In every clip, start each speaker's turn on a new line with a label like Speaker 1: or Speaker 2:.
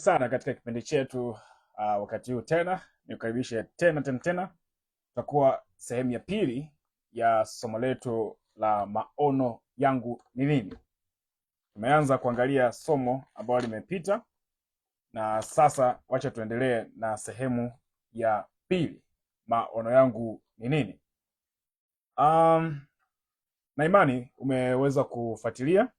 Speaker 1: Sana katika kipindi chetu wakati huu tena nikukaribishe tena. Tutakuwa sehemu ya pili ya somo letu la maono yangu ni nini. Tumeanza kuangalia somo ambalo limepita na sasa wacha tuendelee na sehemu ya pili, maono yangu ni nini. Na imani umeweza kufuatilia.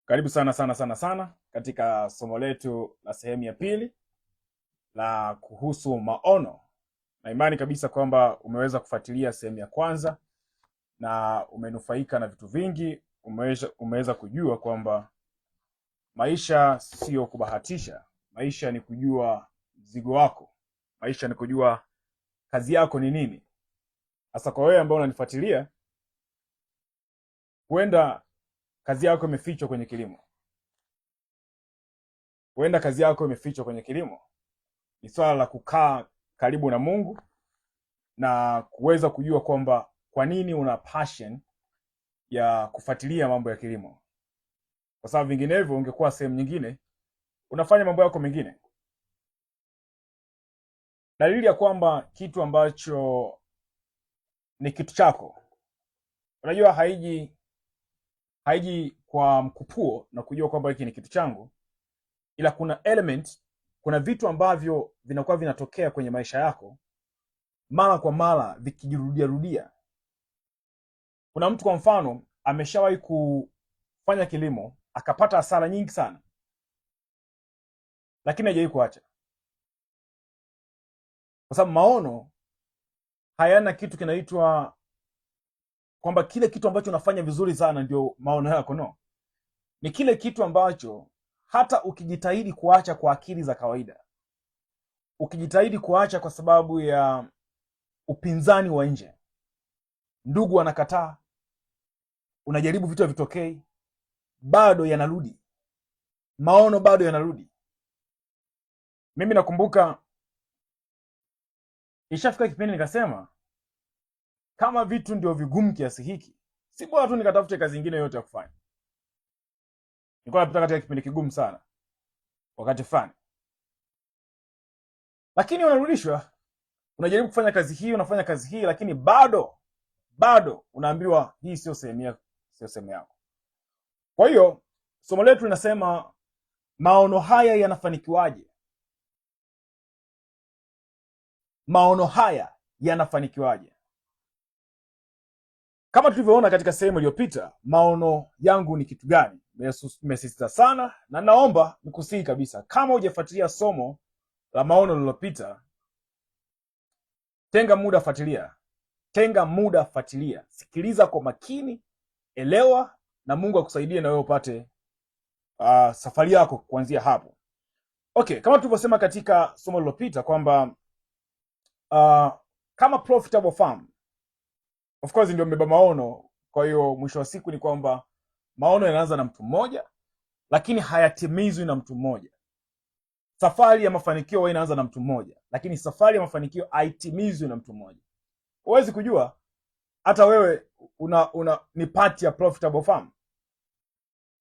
Speaker 1: Karibu sana katika somo letu la sehemu ya pili la kuhusu maono. Na imani kabisa kwamba umeweza kufuatilia sehemu ya kwanza na umenufaika na vitu vingi. Umeweza kujua kwamba maisha sio kubahatisha. Maisha ni kujua mzigo wako. Maisha ni kujua kazi yako ni nini. Hasa kwa wewe ambao unanifuatilia, huenda kazi yako imefichwa kwenye kilimo. Huenda kazi yako imefichwa kwenye kilimo. Ni swala la kukaa karibu na Mungu na kuweza kujua kwamba kwa nini una passion ya kufuatilia mambo ya kilimo. Kwa sababu vinginevyo ungekuwa sehemu nyingine unafanya mambo yako mengine. Dalili ya kwamba kitu ambacho ni kitu chako, unajua haiji kwa mkupuo na kujua kwamba hiki ni kitu changu, ila kuna vitu ambavyo vinakuwa vinatokea kwenye maisha yako mara kwa mara vikijirudia. Kuna mtu kwa mfano ameshawahi kufanya kilimo akapata hasara nyingi sana, lakini hajawahi kuacha, kwa sababu maono hayana kitu kinaitwa kwamba kile kitu ambacho unafanya vizuri sana ndio maono yako. No, ni kile kitu ambacho hata ukijitahidi kuacha kwa akili za kawaida, ukijitahidi kuacha kwa sababu ya upinzani wa nje, ndugu wanakataa, unajaribu vitu havitokei, bado yanarudi. Maono bado yanarudi. Mimi nakumbuka ishafika kipindi nikasema, kama vitu ndio vigumu kiasi hiki, si bora tu nikatafute kazi nyingine yote ya kufanya. Nilikuwa napita katika kipindi kigumu sana wakati fulani, lakini unarudishwa, unajaribu kufanya kazi hii, unafanya kazi hii, lakini bado unaambiwa hii sio sehemu yako. Kwa hiyo somo letu linasema maono haya yanafanikiwaje? Maono haya yanafanikiwaje? Kama tulivyoona katika sehemu iliyopita, maono yangu ni kitu gani? Nimesisitiza sana na naomba nikusihi kabisa, kama hujafuatilia somo la maono lililopita, tenga muda fuatilia, sikiliza kwa makini, elewa, na Mungu akusaidie na wewe upate safari yako kuanzia hapo. Okay, kama tulivyosema katika somo lililopita kwamba kama profitable farm, of course ndio mbeba maono. Kwa hiyo mwisho wa siku ni kwamba maono yanaanza na mtu mmoja, lakini hayatimizwi na mtu mmoja. Safari ya mafanikio huwa inaanza na mtu mmoja, lakini safari ya mafanikio haitimizwi na mtu mmoja. Huwezi kujua hata wewe ni part ya profitable farm.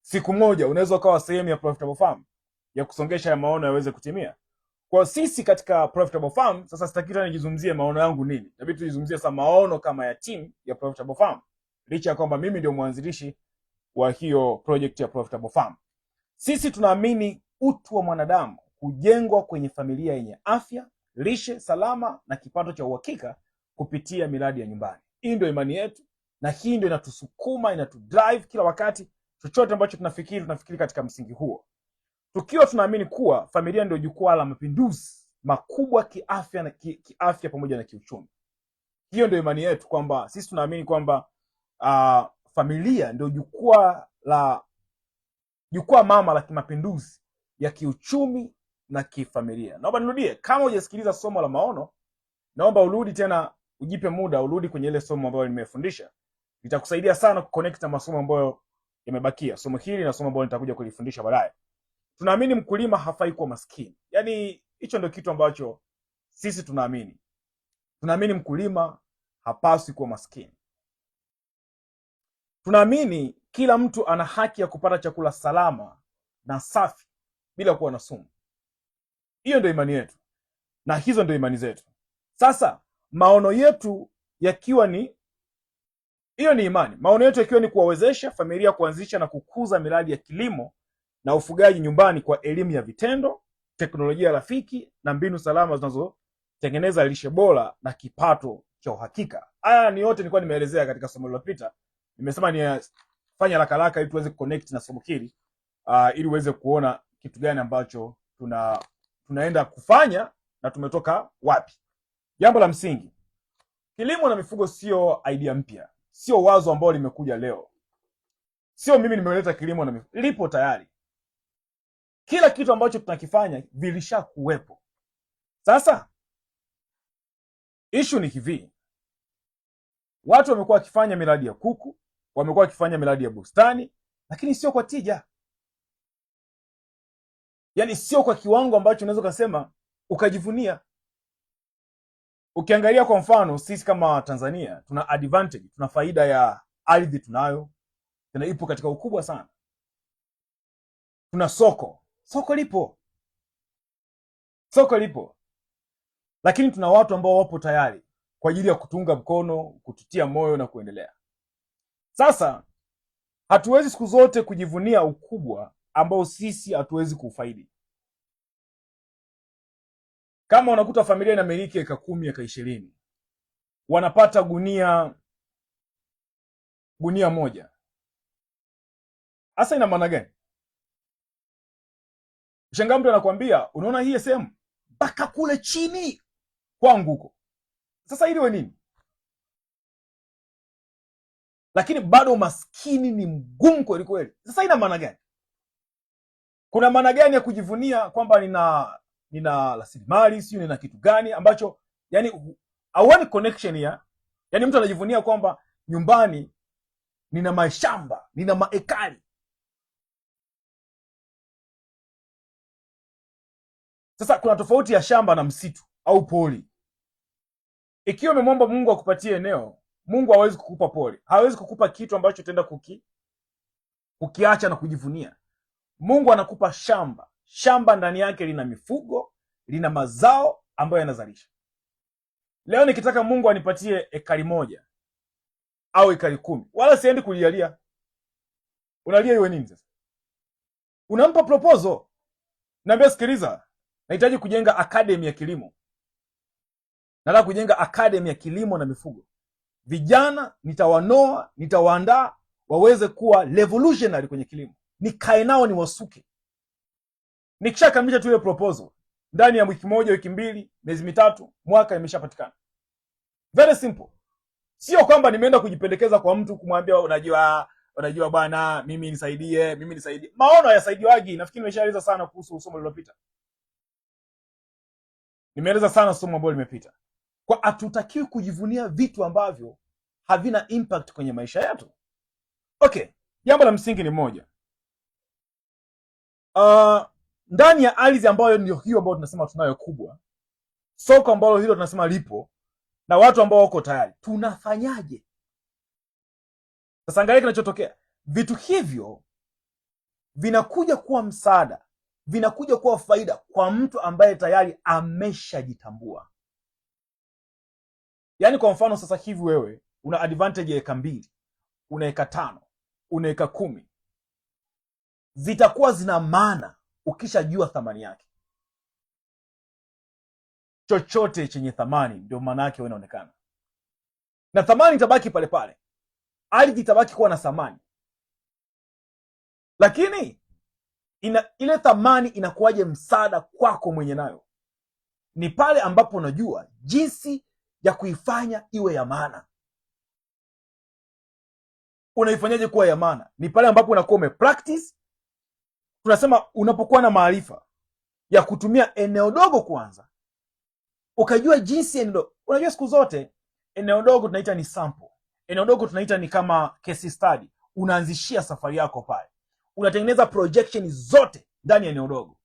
Speaker 1: Siku moja unaweza ukawa sehemu ya profitable farm ya kusongesha ya maono yaweze kutimia. Kwa sisi katika profitable farm, sasa sitaki tena nijizungumzie maono yangu nini. Inabidi tuzungumzie sasa maono kama ya team ya profitable farm. Licha ya kwamba mimi ndio mwanzilishi wa hiyo project ya profitable farm. Sisi tunaamini utu wa mwanadamu hujengwa kwenye familia yenye afya, lishe salama na kipato cha uhakika kupitia miradi ya nyumbani. Hii ndio imani yetu, na hii ndio inatusukuma, inatudrive kila wakati. Chochote ambacho tunafikiri katika msingi huo, tukiwa tunaamini kuwa familia ndio jukwaa la mapinduzi makubwa kiafya pamoja na kiuchumi. Hiyo ndio imani yetu, kwamba sisi tunaamini kwamba familia ndio jukwaa mama la kimapinduzi ya kiuchumi na kifamilia. Naomba nirudie, kama hujasikiliza somo la maono, naomba urudi tena, ujipe muda, urudi kwenye ile somo ambalo nimefundisha. Litakusaidia sana kuconnect na masomo ambayo yamebakia, somo hili na somo ambalo nitakuja kulifundisha baadaye. Tunaamini mkulima hafai kuwa maskini. Yaani hicho ndio kitu ambacho sisi tunaamini. Tunaamini mkulima hapaswi kuwa maskini. Tunaamini kila mtu ana haki ya kupata chakula salama na safi bila kuwa na sumu. Hiyo ndio imani yetu na hizo ndio imani zetu. Sasa maono yetu yakiwa ni hiyo, ni imani. Maono yetu yakiwa ni kuwawezesha familia kuanzisha na kukuza miradi ya kilimo na ufugaji nyumbani kwa elimu ya vitendo, teknolojia rafiki na mbinu salama zinazotengeneza lishe bora na kipato cha uhakika. Haya ni yote nilikuwa nimeelezea katika somo lililopita. Nimesema ni fanya haraka ili tuweze kuconnect na somo hili ili uweze kuona kitu gani ambacho tunaenda kufanya na tumetoka wapi. Jambo la msingi, kilimo na mifugo sio idea mpya, sio wazo ambalo limekuja leo, sio mimi nimeleta kilimo na mifugo, lipo tayari. Kila kitu ambacho tunakifanya vilishakuwepo. Sasa issue ni hivi, watu wamekuwa wakifanya miradi ya kuku, wamekuwa wakifanya miradi ya bustani, lakini sio kwa tija. Yaani sio kwa kiwango ambacho unaweza kusema ukajivunia. Ukiangalia kwa mfano, sisi kama Tanzania tuna advantage, tuna faida ya ardhi tunayo, tena ipo katika ukubwa sana. Tuna soko lipo. Lakini tuna watu ambao wapo tayari kwa ajili ya kutunga mkono, kututia moyo na kuendelea. Sasa hatuwezi siku zote kujivunia ukubwa ambao sisi hatuwezi kufaidi. Kama unakuta familia inamiliki eka 10, eka 20, wanapata gunia moja, hasa ina maana gani? Shangaa mtu anakuambia, unaona hii sehemu mpaka kule chini kwangu huko, sasa ili we nini? Lakini bado umaskini ni mgumu kweli kweli. Sasa ina maana gani? Kuna maana gani ya kujivunia kwamba nina rasilimali, sio nina kitu gani ambacho yani hauoni connection ya, yani mtu anajivunia kwamba nyumbani nina mashamba, nina maekari. Sasa kuna tofauti ya shamba na msitu au pori. Ikiwa umemwomba Mungu akupatie eneo, Mungu hawezi kukupa pori, hawezi kukupa kitu ambacho utaenda kukiacha na kujivunia. Mungu anakupa shamba. Shamba ndani yake lina mifugo, lina mazao ambayo yanazalisha. Leo nikitaka Mungu anipatie ekari 1 au ekari 10, wala siendi kulialia. Unalia iwe nini sasa? Unampa proposal. Naambia sikiliza, nahitaji kujenga academy ya kilimo. Nataka kujenga academy ya kilimo na mifugo. Vijana nitawanoa, nitawaandaa waweze kuwa revolutionary kwenye kilimo. Nikae nao niwasuke. Nikishakamilisha tu ile proposal, ndani ya wiki 1, wiki 2, miezi 3, mwaka imeshapatikana. Very simple. Sio kwamba nimeenda kujipendekeza kwa mtu kumwambia unajua bwana mimi nisaidie. Maono hayasaidiwagi. Nafikiri nimeshaeleza sana kuhusu somo lililopita. Nimeeleza sana somo ambalo limepita. Kwa hatutakiwi kujivunia vitu ambavyo havina impact kwenye maisha yetu. Okay, jambo la msingi ni moja. Ndani ya ardhi ambayo ndio hiyo ambayo tunasema tunayo kubwa, soko ambalo hilo tunasema lipo, na watu ambao wako tayari, tunafanyaje? Sasa angalia kinachotokea. Vitu hivyo vinakuja kuwa msaada, vinakuja kuwa faida kwa mtu ambaye tayari ameshajitambua. Yaani kwa mfano sasa hivi wewe una advantage ya eka 2, una eka 5, una eka 10. Zitakuwa zina maana ukishajua thamani yake. Chochote chenye thamani ndio maana yake wewe inaonekana. Na thamani itabaki pale pale. Ardhi itabaki kuwa na thamani. Lakini ile thamani inakuwaje msaada kwako mwenye nayo? Ni pale ambapo unajua jinsi ya kuifanya iwe ya maana. Unaifanyaje kuwa ya maana? Ni pale ambapo unakuwa umepractice. Tunasema unapokuwa na maarifa ya kutumia eneo dogo kwanza, ukajua jinsi unajua siku zote eneo dogo tunaita ni sample. Eneo dogo tunaita ni kama case study. Unaanzishia safari yako pale. Unatengeneza projection zote ndani ya eneo dogo.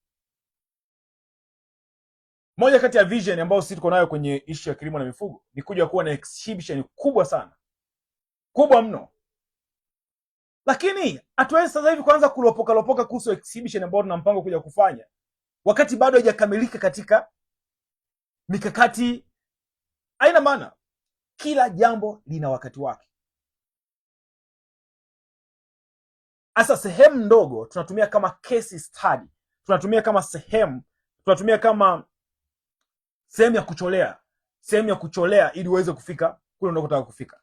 Speaker 1: Moja kati ya vision ambayo sisi tuko nayo kwenye issue ya kilimo na mifugo ni kuja kuwa na exhibition kubwa sana. Kubwa mno. Lakini hatuwezi sasa hivi kuanza kulopoka kuhusu exhibition ambayo tuna mpango kuja kufanya wakati bado haijakamilika katika mikakati. Haina maana. Kila jambo lina wakati wake. Asa sehemu ndogo tunatumia kama case study, tunatumia kama sehemu ya kucholea ili uweze kufika kule unakotaka kufika.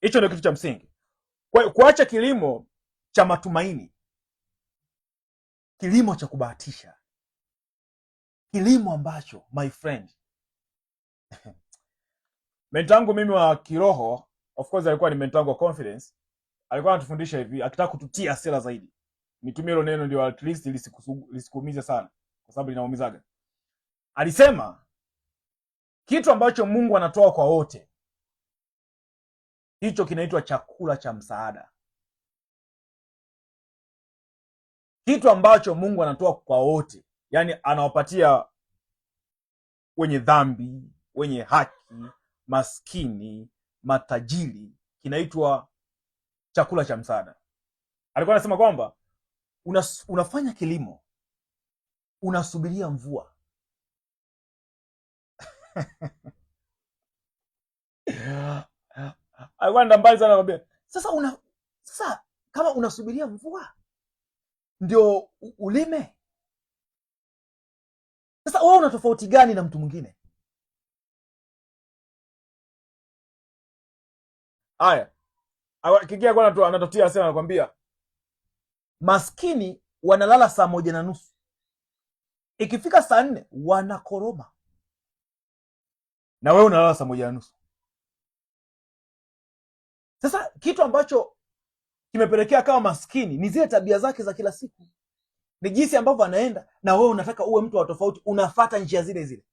Speaker 1: Hicho ndio kitu cha msingi. Kwa kuacha kilimo cha matumaini, kilimo cha kubahatisha, kilimo ambacho my friend mentangu mimi wa kiroho, of course alikuwa ni mentangu wa confidence, alikuwa anatufundisha hivi, akitaka kututia hasira zaidi. Nitumie hilo neno ndio at least lisikuumize sana, kwa sababu linaumizaga. Alisema kitu ambacho Mungu anatoa kwa wote, hicho kinaitwa chakula cha msaada. Kitu ambacho Mungu anatoa kwa wote, yani anawapatia wenye dhambi, wenye haki, maskini, matajiri, kinaitwa chakula cha msaada. Alikuwa anasema kwamba unafanya kilimo, unasubiria mvua alikuwa ndambali sana anambia, sasa kama unasubiria mvua ndio ulime, sasa wewe una tofauti gani na mtu mwingine? Haya, kikia kwa anatotia sema, anakuambia maskini wanalala 1:30, ikifika 4 wanakoroma, na wewe unalala 1:30. Sasa kitu ambacho kimepelekea kama maskini ni zile tabia zake za kila siku, ni jinsi ambavyo anaenda, na wewe unataka uwe mtu wa tofauti, unafuata njia zile zile.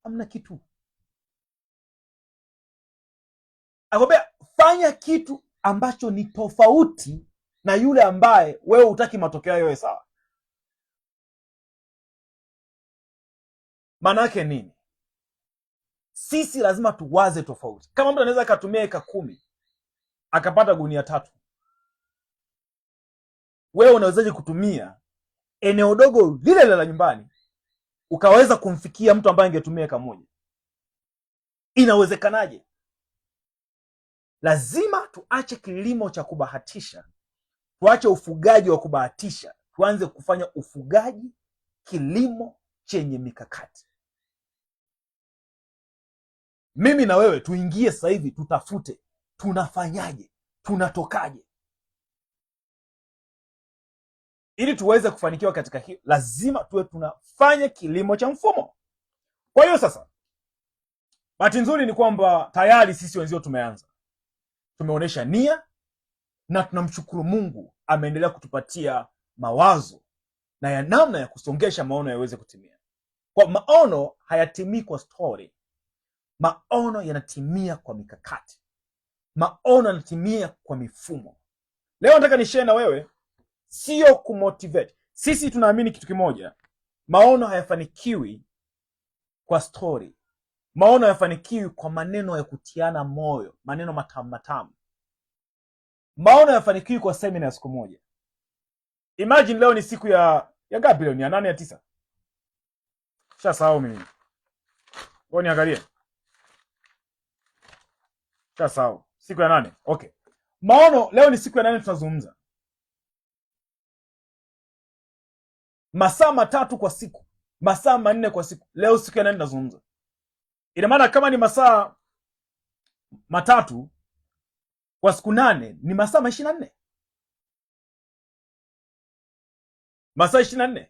Speaker 1: Hamna kitu. Akwambia fanya kitu ambacho ni tofauti na yule ambaye wewe hutaki matokeo yawe sawa. Maana yake nini? Sisi lazima tuwaze tofauti. Kama mtu anaweza akatumia eka 10 akapata gunia 3, wewe unawezaje kutumia eneo dogo lile la nyumbani ukaweza kumfikia mtu ambaye angetumia eka 1? Inawezekanaje? Lazima tuache kilimo cha kubahatisha, tuache ufugaji wa kubahatisha, tuanze kufanya ufugaji, kilimo chenye mikakati. Mimi na wewe tuingie sasa hivi, tutafute tunafanyaje, tunatokaje. Ili tuweze kufanikiwa katika hii, lazima tuwe tunafanya kilimo cha mfumo. Kwa hiyo sasa, bahati nzuri ni kwamba tayari sisi wenzio tumeanza, tumeonyesha nia, na tunamshukuru Mungu ameendelea kutupatia mawazo na ya namna ya kusongesha maono yaweze kutimia. Kwa maono hayatimii kwa story, maono yanatimia kwa mikakati, maono yanatimia kwa mifumo. Leo nataka nishare na wewe, sio kumotivate. Sisi tunaamini kitu kimoja, maono hayafanikiwi kwa story, maono hayafanikiwi kwa maneno ya kutiana moyo, maneno matamu matamu. Maono hayafanikiwi kwa seminar ya siku moja. Imagine leo ni siku ya ngapi leo? Ni ya 8 ya 9? Shasahau mimi. Wewe niangalie. Shasahau. Siku ya 8. Okay. Maono leo ni siku ya 8 tunazungumza. Masaa 3 kwa siku, masaa 4 kwa siku. Leo siku ya 8 tunazungumza. Ina maana kama ni masaa 3 kwa siku 8 ni masaa 24. Masaa 24.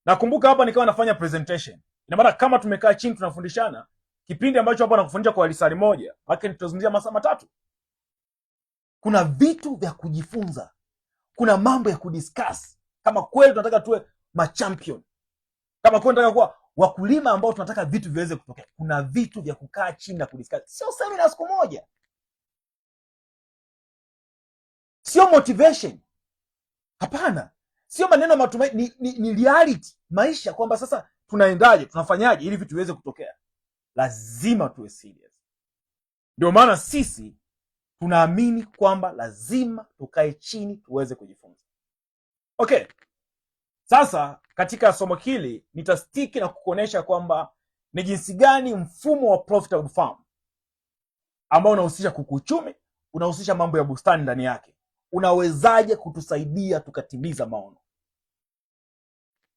Speaker 1: Nakumbuka hapa nikawa nafanya presentation. Ina maana kama tumekaa chini tunafundishana, kipindi ambacho hapa nakufundisha kwa lisali moja, lakini tutazungumzia masaa 3. Kuna vitu vya kujifunza, kuna mambo ya kudiscuss. Kama kweli tunataka tuwe machampion, kama kweli tunataka kuwa wakulima ambao tunataka vitu viweze kutokea, kuna vitu vya kukaa chini na kudiscuss. Sio seminar siku moja, sio motivation, hapana, sio maneno matumaini, ni reality, maisha, kwamba sasa tunaendaje, tunafanyaje ili vitu viweze kutokea. Lazima tuwe serious. Ndio maana sisi tunaamini kwamba lazima tukae chini tuweze kujifunza. Okay, sasa katika somo hili nitastiki na kukuonesha kwamba ni jinsi gani mfumo wa profitable farm ambao unahusisha kuku uchumi, unahusisha mambo ya bustani ndani yake, unawezaje kutusaidia tukatimiza maono.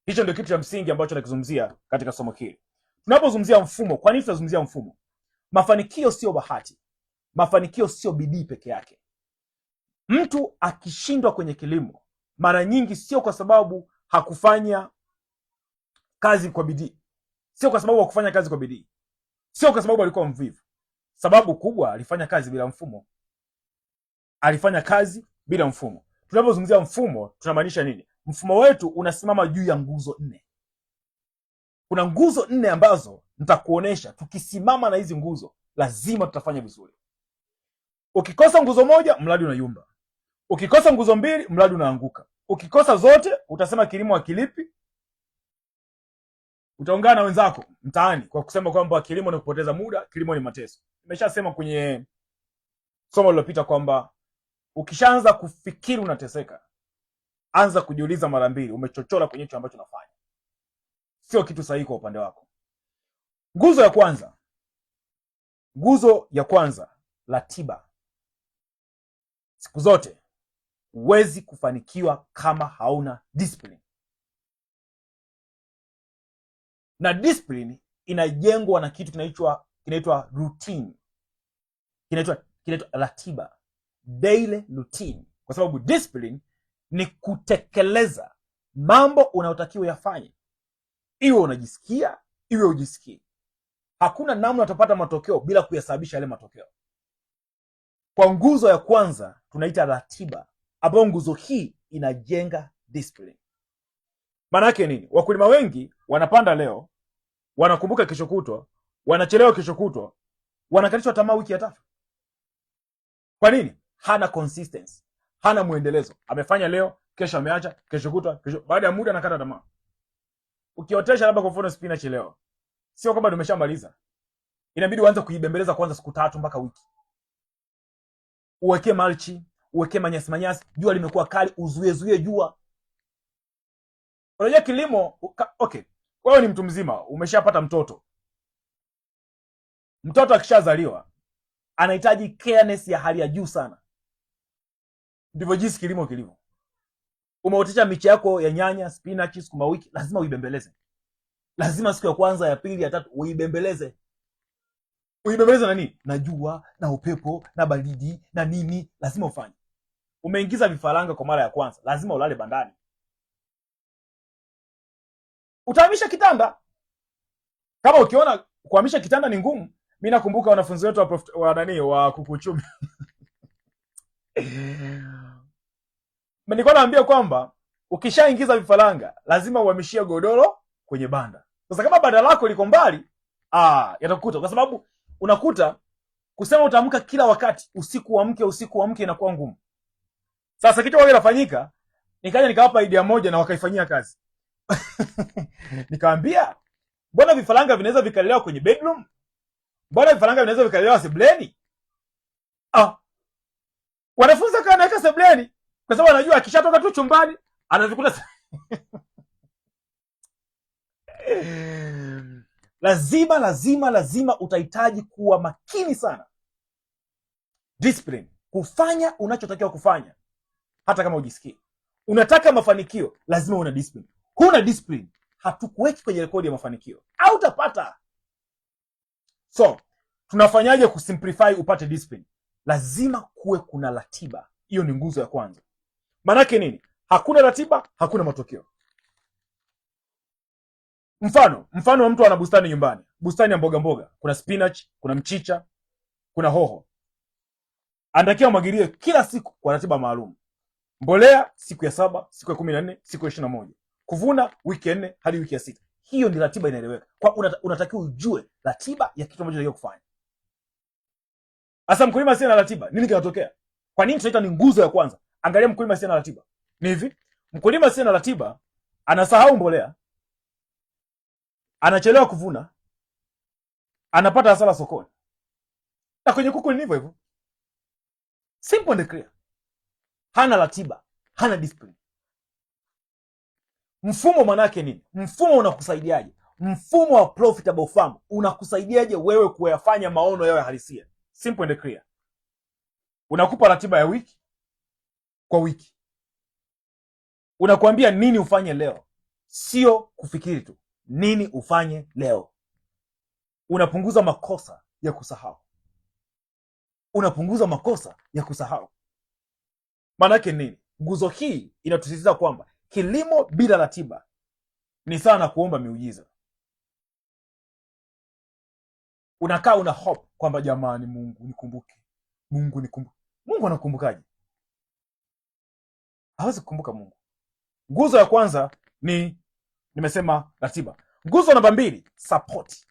Speaker 1: Hicho ndio kitu cha msingi ambacho nakizungumzia katika somo hili. Tunapozungumzia mfumo, kwa nini tunazungumzia mfumo? Mafanikio sio bahati, mafanikio sio bidii peke yake. Mtu akishindwa kwenye kilimo, mara nyingi sio kwa sababu hakufanya kazi kwa bidii, sio kwa sababu hakufanya kazi kwa bidii, sio kwa sababu alikuwa mvivu. Sababu kubwa, alifanya kazi bila mfumo. Alifanya kazi bila mfumo. Tunapozungumzia mfumo, tunamaanisha nini? Mfumo wetu unasimama juu ya nguzo 4. Kuna nguzo 4 ambazo nitakuonesha, tukisimama na hizi nguzo lazima tutafanya vizuri. Ukikosa nguzo moja, mradi unayumba. Ukikosa nguzo 2, mradi unaanguka. Ukikosa zote, utasema kilimo hakilipi. Utaungana na wenzako mtaani kwa kusema kwamba kilimo ni kupoteza muda, kilimo ni mateso. Nimeshasema kwenye somo lililopita kwamba ukishaanza kufikiri unateseka, anza kujiuliza mara 2, umechochora kwenye hicho ambacho unafanya. Sio kitu sahihi kwa upande wako. Nguzo ya kwanza, ratiba. Siku zote huwezi kufanikiwa kama hauna discipline. Na discipline inajengwa na kitu kinaitwa routine. Kinaitwa ratiba, daily routine. Kwa sababu discipline ni kutekeleza mambo unayotakiwa yafanye, iwe unajisikia iwe ujisikii. Hakuna namna utapata matokeo bila kuyasababisha yale matokeo. Kwa nguzo ya kwanza tunaita ratiba, ambayo nguzo hii inajenga discipline. Maana yake nini? Wakulima wengi wanapanda leo, wanakumbuka kesho kutwa, wanachelewa kesho kutwa, wanakatishwa tamaa wiki ya 3. Kwa nini? Hana consistency, hana muendelezo. Amefanya leo, kesho ameacha, kesho kutwa, kesho, baada ya muda anakata tamaa. Ukiotesha labda kwa mfano spinach leo, sio kwamba umeshamaliza. Inabidi uanze kuibembeleza kwanza siku 3 mpaka wiki. Uweke mulch, uweke manyasi, jua limekuwa kali, uzuie jua. Unajua kilimo, okay, wewe ni mtu mzima, umeshapata mtoto. Mtoto akishazaliwa anahitaji careness ya hali ya juu sana. Ndivyo jinsi kilimo kilivyo. Umeotesha miche yako ya nyanya, spinach, sukuma wiki, lazima uibembeleze. Lazima siku ya kwanza, ya pili, ya 3 uibembeleze. Uibembeleze na nini? Na jua, na upepo, na baridi, na nini, lazima ufanye. Umeingiza vifaranga kwa mara ya kwanza, lazima ulale bandani. Utahamisha kitanda. Kama ukiona kuhamisha kitanda ni ngumu, mimi nakumbuka wanafunzi wetu wa kuku uchumi. Nilikuwa naambia kwamba ukishaingiza vifaranga lazima uhamishie godoro kwenye banda. Sasa kama banda lako liko mbali, yatakukuta, kwa sababu unakuta kusema utaamka kila wakati usiku uamke inakuwa ngumu. Sasa kitu kinafanyika, nikaja nikawapa idea moja na wakaifanyia kazi. Nikamwambia, mbona vifaranga vinaweza vikalelewa kwenye bedroom? Mbona vifaranga vinaweza vikalelewa sebuleni? Wanafunzi kanaweka sebuleni kwa sababu anajua akishatoka tu chumbani anavikuta. Lazima utahitaji kuwa makini sana. Discipline, kufanya unachotakiwa kufanya hata kama ujisikii. Unataka mafanikio, lazima una discipline. Huna discipline, hatukuweki kwenye rekodi ya mafanikio, au utapata. So, tunafanyaje kusimplify upate discipline? Lazima kuwe kuna ratiba. Hiyo ni nguzo ya kwanza. Manake nini? Hakuna ratiba, hakuna matokeo. Mfano wa mtu ana bustani nyumbani, bustani ya mboga, kuna spinach, kuna mchicha, kuna hoho. Anatakiwa mwagilie kila siku kwa ratiba maalum. Mbolea siku ya 7, siku ya 14, siku ya 21. Kuvuna wiki ya 4 hadi wiki ya 6. Hiyo ni ratiba inaeleweka. Kwa unatakiwa ujue ratiba ya kitu ambacho unataka kufanya. Asa mkulima asiye na ratiba, nini kinatokea? Kwa nini tunaita ni nguzo ya kwanza? Angalia mkulima asiye na ratiba. Ni hivi, mkulima asiye na ratiba anasahau mbolea, anachelewa kuvuna, anapata hasara sokoni. Na kwenye kuku ni hivyo hivyo. Simple and clear. Hana ratiba, hana discipline. Mfumo manake nini? Mfumo unakusaidiaje? Mfumo wa profitable farm unakusaidiaje wewe kuyafanya maono yawe halisia? Simple and clear. Unakupa ratiba ya wiki kwa wiki. Unakuambia nini ufanye leo, sio kufikiri tu. Nini ufanye leo. Unapunguza makosa ya kusahau. Unapunguza makosa ya kusahau. Manake nini? Nguzo hii inatusisitiza kwamba kilimo bila ratiba ni sawa na kuomba miujiza. Unakaa una hope kwamba jamani, Mungu nikumbuke, Mungu nikumbuke. Mungu anakumbukaje? Hawezi kukumbuka Mungu. Nguzo ya kwanza nimesema ratiba. Nguzo namba 2, support.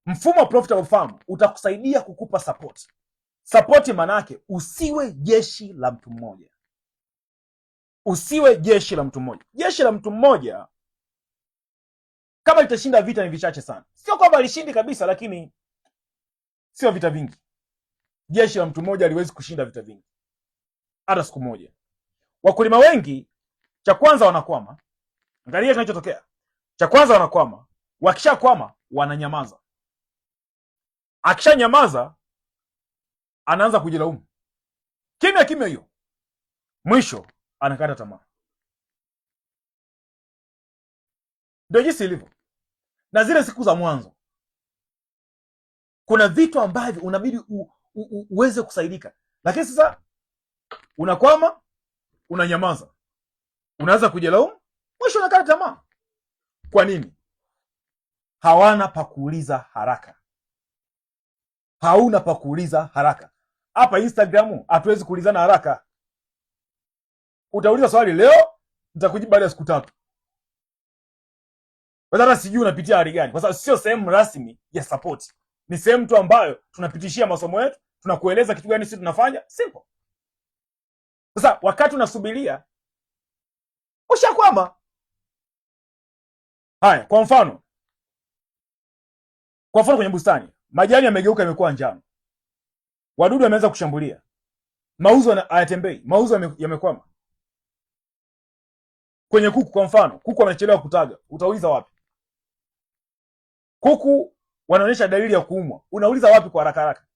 Speaker 1: Mfumo wa profitable farm utakusaidia kukupa support. Support manake usiwe jeshi la mtu mmoja. Usiwe jeshi la mtu mmoja. Jeshi la mtu mmoja kama litashinda vita ni vichache sana. Sio kwamba alishindi kabisa, lakini sio vita vingi. Jeshi la mtu mmoja haliwezi kushinda vita vingi hata siku moja. Wakulima wengi, cha kwanza wanakwama. Angalia kinachotokea. Cha kwanza wanakwama, wakishakwama wananyamaza. Akishanyamaza anaanza kujilaumu. Kimya hiyo. Mwisho anakata tamaa. Ndio jinsi ilivyo. Na zile siku za mwanzo kuna vitu ambavyo unabidi uweze kusaidika. Lakini sasa unakwama, unanyamaza. Unaanza kujilaumu, mwisho unakata tamaa. Kwa nini? Hawana pa kuuliza haraka. Hauna pa kuuliza haraka. Hapa Instagram hatuwezi kuulizana haraka. Utauliza swali leo, nitakujibu baada ya siku 3. Wazara sijui unapitia hali gani, kwa sababu sio sehemu rasmi ya support. Ni sehemu tu ambayo tunapitishia masomo yetu, tunakueleza kitu gani sisi tunafanya, simple. Sasa wakati unasubiria ushakwama. Haya, kwa mfano kwenye bustani, majani yamegeuka yamekuwa njano. Wadudu wameanza kushambulia. Mauzo hayatembei, mauzo yamekwama. Kwenye kuku kwa mfano, kuku wamechelewa kutaga, utauliza wapi? Kuku wanaonyesha dalili ya kuumwa, unauliza wapi kwa haraka haraka?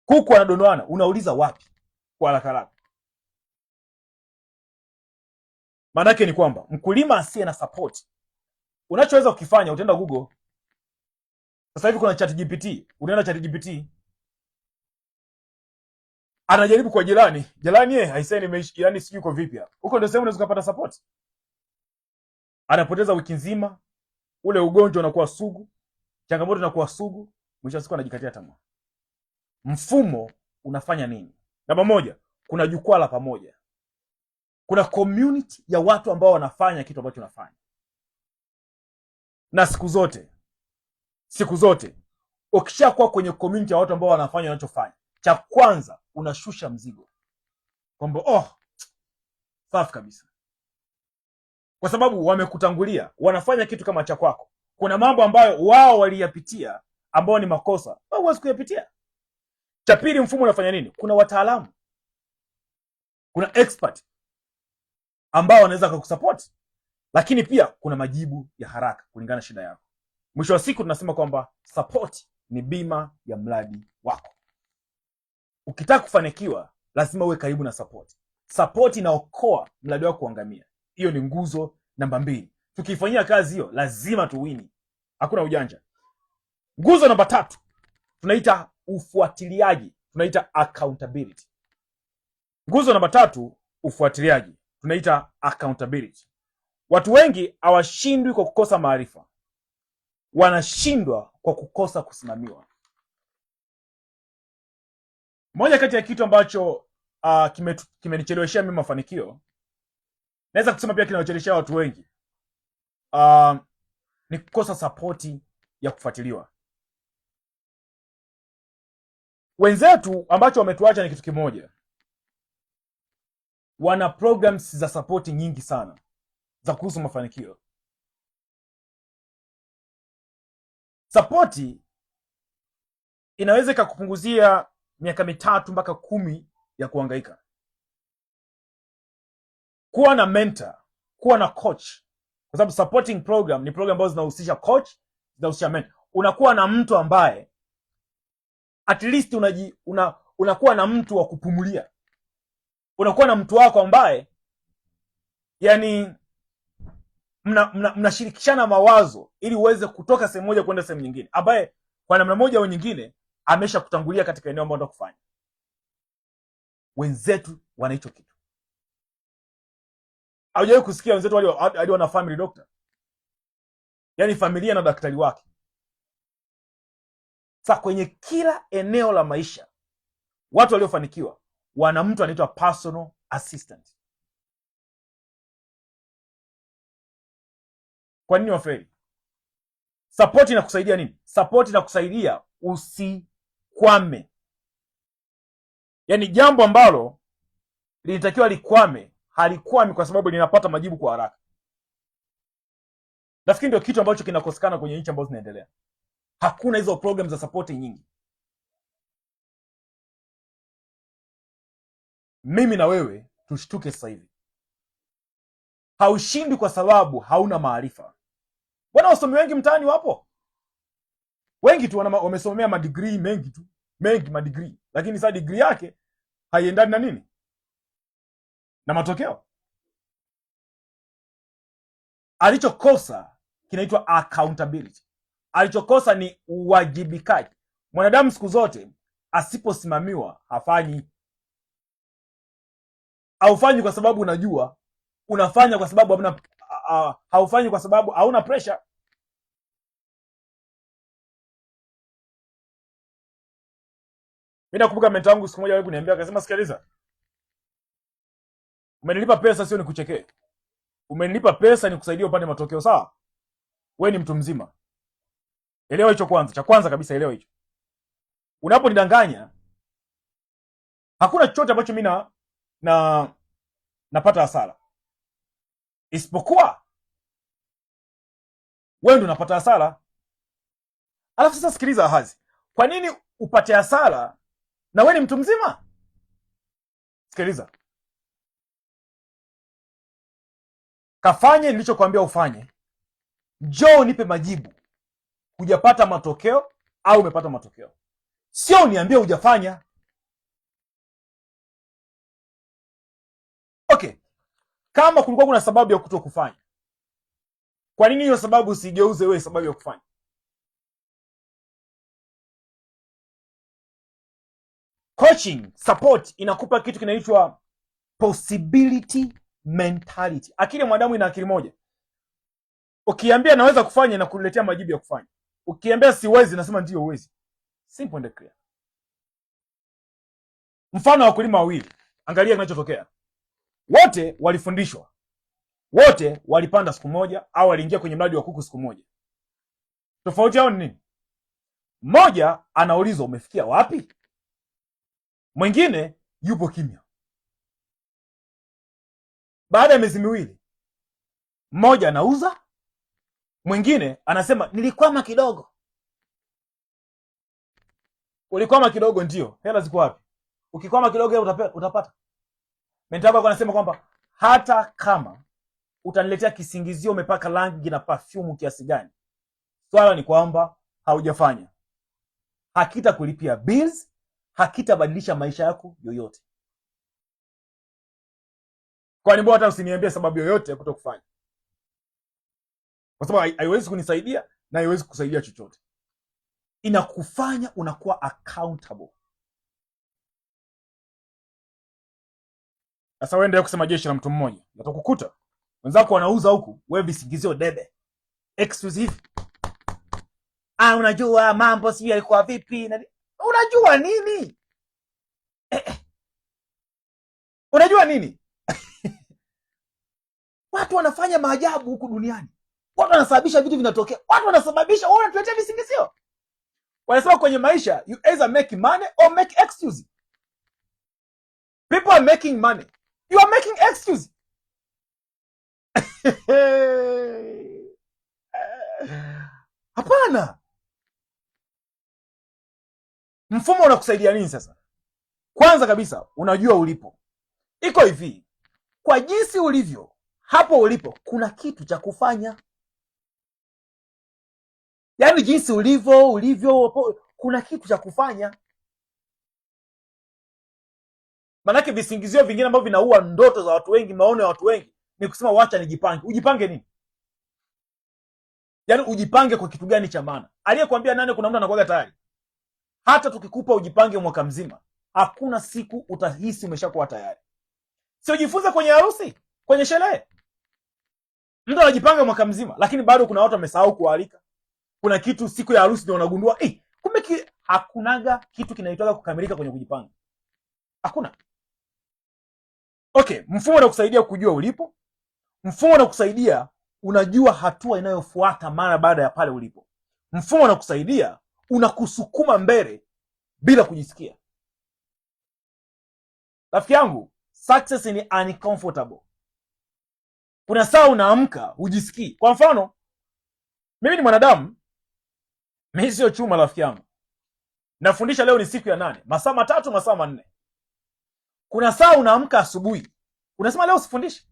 Speaker 1: Kuku wanadonoana, unauliza wapi kwa haraka haraka? Maanake ni kwamba mkulima asiye na support, unachoweza kukifanya, utaenda Google. Sasa hivi kuna ChatGPT, unaenda ChatGPT, anajaribu kwa jirani haiseni yani sijui uko vipi hapa. Huko ndio sehemu unaweza kupata support. Anapoteza wiki nzima, ule ugonjwa unakuwa sugu, changamoto inakuwa sugu, mwisho wa siku anajikatia tamaa. Mfumo unafanya nini? Namba 1, kuna jukwaa la pamoja. Kuna community ya watu ambao wanafanya kitu ambacho unafanya. Na siku zote ukishakuwa kwenye community ya watu ambao wanafanya wanachofanya, cha kwanza unashusha mzigo. Kwamba safi kabisa. Kwa sababu wamekutangulia, wanafanya kitu kama cha kwako. Kuna mambo ambayo wao waliyapitia ambao ni makosa, wewe huwezi kuyapitia. Cha pili, mfumo unafanya nini? Kuna wataalamu. Kuna expert ambao wanaweza kukusupport. Lakini pia kuna majibu ya haraka kulingana na shida yako. Mwisho wa siku tunasema kwamba support ni bima ya mradi wako. Ukitaka kufanikiwa lazima uwe karibu na support. Support inaokoa mradi wako kuangamia. Hiyo ni nguzo namba 2. Tukifanyia kazi hiyo lazima tuwini. Hakuna ujanja. Nguzo namba 3 tunaita ufuatiliaji, tunaita accountability. Nguzo namba 3, ufuatiliaji, tunaita accountability. Watu wengi hawashindwi kwa kukosa maarifa. Wanashindwa kwa kukosa kusimamiwa. Moja kati ya kitu ambacho kimenicheleweshea mimi mafanikio, naweza kusema pia kinacheleweshea watu wengi, ni kukosa sapoti ya kufuatiliwa. Wenzetu ambacho wametuacha ni kitu kimoja. Wana programs za sapoti nyingi sana za kuhusu mafanikio. Sapoti inaweza ikakupunguzia miaka 3 mpaka 10 ya kuhangaika. Kuwa na mentor, kuwa na coach, kwa sababu supporting program ni program ambazo zinahusisha coach, zinahusisha mentor. Unakuwa na mtu ambaye at least unakuwa na mtu wa kupumulia, unakuwa na mtu wako ambaye yani mnashirikishana mawazo ili uweze kutoka sehemu moja kwenda sehemu nyingine, ambaye kwa namna moja au nyingine amesha kutangulia katika eneo ambalo unataka kufanya. Wenzetu wana hicho kitu. Haujawahi kusikia wenzetu hadi wana family doctor? Yaani familia na daktari wake. Sasa kwenye kila eneo la maisha, watu waliofanikiwa wana mtu anaitwa personal assistant. Kwa nini wafeli? Support inakusaidia nini? Support inakusaidia usikwame. Yaani jambo ambalo linatakiwa likwame, halikwami kwa sababu linapata majibu kwa haraka. Nafikiri ndio kitu ambacho kinakosekana kwenye nchi ambazo zinaendelea. Hakuna hizo program za support nyingi. Mimi na wewe tushtuke sasa hivi. Haushindi kwa sababu hauna maarifa. Bwana, wasomi wengi mtaani wapo. Wengi tu wamesomea madegree mengi tu. Mengi madegree. Lakini sasa degree yake haiendani na nini? Na matokeo. Alichokosa kinaitwa accountability. Alichokosa ni uwajibikaji. Mwanadamu siku zote asiposimamiwa hafanyi. Haufanyi kwa sababu unajua, unafanya kwa sababu hamna, haufanyi kwa sababu hauna pressure. Mimi nakumbuka mentor wangu siku moja wewe kuniambia, akasema, sikiliza, umenilipa pesa sio nikuchekee. Umenilipa pesa nikusaidie upate matokeo, sawa? Wewe ni mtu mzima. Elewa hicho kwanza. Cha kwanza kabisa elewa hicho. Unaponidanganya, hakuna chochote ambacho mimi napata hasara. Isipokuwa wewe ndio unapata hasara. Alafu sasa sikiliza Ahazi. Kwa nini upate hasara na wewe ni mtu mzima? Sikiliza. Kafanye nilichokuambia ufanye. Njoo nipe majibu. Hujapata matokeo au umepata matokeo. Sio uniambie hujafanya. Okay. Kama kulikuwa kuna sababu ya kutokufanya, kwa nini hiyo sababu usigeuze wewe sababu ya kufanya? Coaching, support inakupa kitu kinaitwa possibility mentality. Akili ya mwanadamu ina akili moja. Ukiambia naweza kufanya na kuletea majibu ya kufanya. Ukiambia siwezi nasema ndio uwezi. Simple and clear. Mfano wa wakulima wawili. Angalia kinachotokea. Wote walifundishwa. Wote walipanda siku moja au waliingia kwenye mradi wa kuku siku moja. Tofauti yao ni nini? Mmoja anaulizwa umefikia wapi? Mwingine yupo kimya. Baada ya miezi miwili, mmoja anauza, mwingine anasema nilikwama kidogo. Ulikwama kidogo ndio, hela ziko wapi? Ukikwama kidogo utapata. Mentor wako anasema kwamba hata kama utaniletea kisingizio umepaka rangi na perfume kiasi gani, swala ni kwamba haujafanya. Hakita kulipia bills, hakitabadilisha maisha yako yoyote. Kwa nini hata usiniambie sababu yoyote ya kutokufanya? Kwa sababu haiwezi kunisaidia na haiwezi kusaidia chochote. Inakufanya unakuwa accountable. Sasa wewe ndio kusema jeshi la mtu mmoja. Utakukuta wenzako wanauza huku, wewe visingizio debe. Exclusive. Unajua mambo sio yalikuwa vipi? Unajua nini? Unajua nini? Watu wanafanya maajabu huku duniani. Watu wanasababisha vitu vinatokea. Watu wanasababisha wewe unatuletea visingizio. Wanasema kwenye maisha you either make money or make excuse. People are making money. You are making excuse. Hapana. Mfumo unakusaidia nini sasa? Kwanza kabisa unajua ulipo. Iko hivi, kwa jinsi ulivyo hapo ulipo kuna kitu cha kufanya. Yaani jinsi ulivyo kuna kitu cha kufanya. Manake visingizio vingine ambavyo vinaua ndoto za watu wengi, maono ya watu wengi, ni kusema wacha nijipange. Ujipange nini? Yaani ujipange kwa kitu gani cha maana? Aliyekwambia nani kuna mtu anakuaga tayari? Hata tukikupa ujipange mwaka mzima, hakuna siku utahisi umeshakuwa tayari. Sio jifunze kwenye harusi, kwenye sherehe. Mtu anajipanga mwaka mzima, lakini bado kuna watu wamesahau kualika. Kuna kitu siku ya harusi ndio unagundua, kumbe hakunaga kitu kinaitwa kukamilika kwenye kujipanga. Hakuna. Okay, mfumo unakusaidia kujua ulipo. Mfumo unakusaidia unajua hatua inayofuata mara baada ya pale ulipo. Mfumo unakusaidia unakusukuma mbele bila kujisikia. Rafiki yangu, success ni uncomfortable. Kuna saa unaamka hujisikii. Kwa mfano, mimi ni mwanadamu, mimi sio chuma rafiki yangu. Nafundisha leo ni siku ya 8, masaa 3, masaa 4. Kuna saa unaamka asubuhi, unasema leo usifundishe.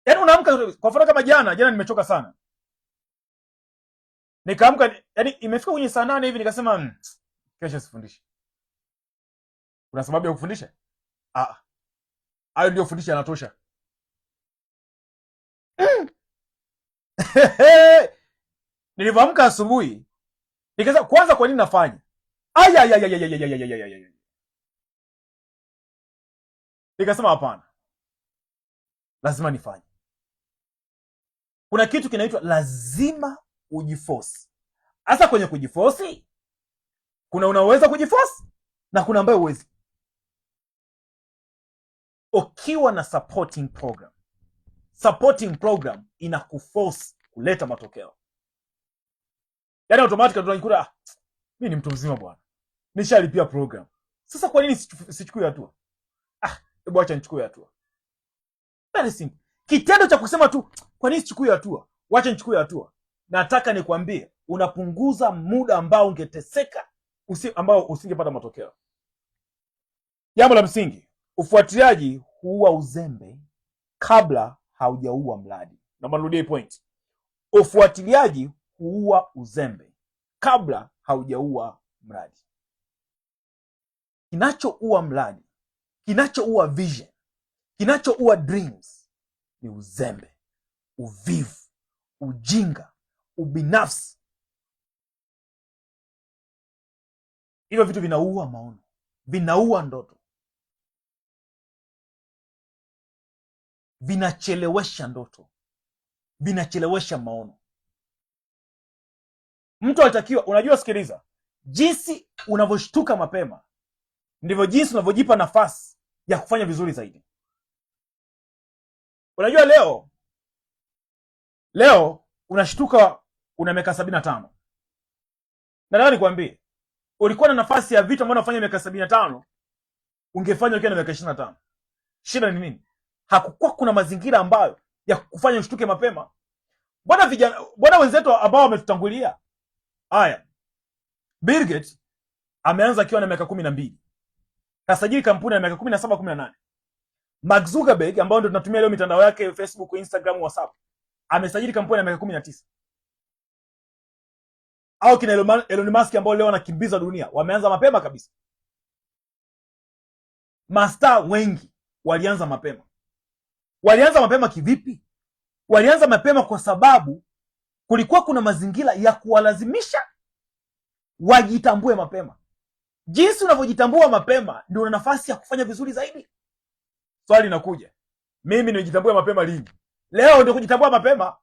Speaker 1: Yaani unaamka, kwa mfano kama jana nimechoka sana. Nikaamka, yaani imefika kwenye saa 8 hivi nikasema kesho sifundishe. Kuna sababu ya kufundisha? Hayo ndio fundisha yanatosha. Nilivyoamka asubuhi nikasema kwanza kwa nini nafanya? Nikasema hapana. Lazima nifanye. Kuna kitu kinaitwa lazima ujiforce. Hasa kwenye kujiforce, kuna unaweza kujiforce na kuna ambayo huwezi. Ukiwa na supporting program inakuforce kuleta matokeo. Yaani automatically tunajikuta mimi ni mtu mzima bwana, nishalipia program. Sasa kwa nini sichukui hatua? Hebu acha nichukue hatua. Very simple. Kitendo cha kusema tu kwa nini sichukui hatua, wacha nichukue hatua, nataka nikwambie unapunguza muda ambao ungeteseka, ambao usingepata matokeo. Jambo la msingi, ufuatiliaji huua uzembe kabla haujaua mradi. Naomba nirudie point. Ufuatiliaji huua uzembe kabla haujaua mradi. Kinachoua mradi, kinachoua vision, kinachoua dreams ni uzembe, uvivu, ujinga, ubinafsi. Hivyo vitu vinaua maono, vinaua ndoto, vinachelewesha ndoto, vinachelewesha maono. Mtu alitakiwa, unajua, sikiliza, jinsi unavyoshtuka mapema ndivyo jinsi unavyojipa nafasi ya kufanya vizuri zaidi. Unajua leo unashtuka una miaka 75. Nataka nikwambie, ulikuwa na nafasi ya vitu ambavyo unafanya miaka 75 ungefanya ukiwa na miaka 25. Shida ni nini? Hakukuwa kuna mazingira ambayo ya kufanya ushtuke mapema. Bwana wenzetu ambao wametutangulia. Haya. Bill Gates ameanza akiwa na miaka 12. Kasajili kampuni na miaka 17, 18. Mark Zuckerberg ambao ndio tunatumia leo mitandao yake Facebook, Instagram, WhatsApp, amesajili kampuni na miaka 19. Au kina Elon Musk ambao leo anakimbiza dunia, wameanza mapema kabisa. Mastaa wengi walianza mapema. Walianza mapema kivipi? Walianza mapema kwa sababu kulikuwa kuna mazingira ya kuwalazimisha wajitambue mapema. Jinsi unavyojitambua mapema ndio una nafasi ya kufanya vizuri zaidi. Swali linakuja, mimi nimejitambua mapema lini? Leo ndio kujitambua mapema.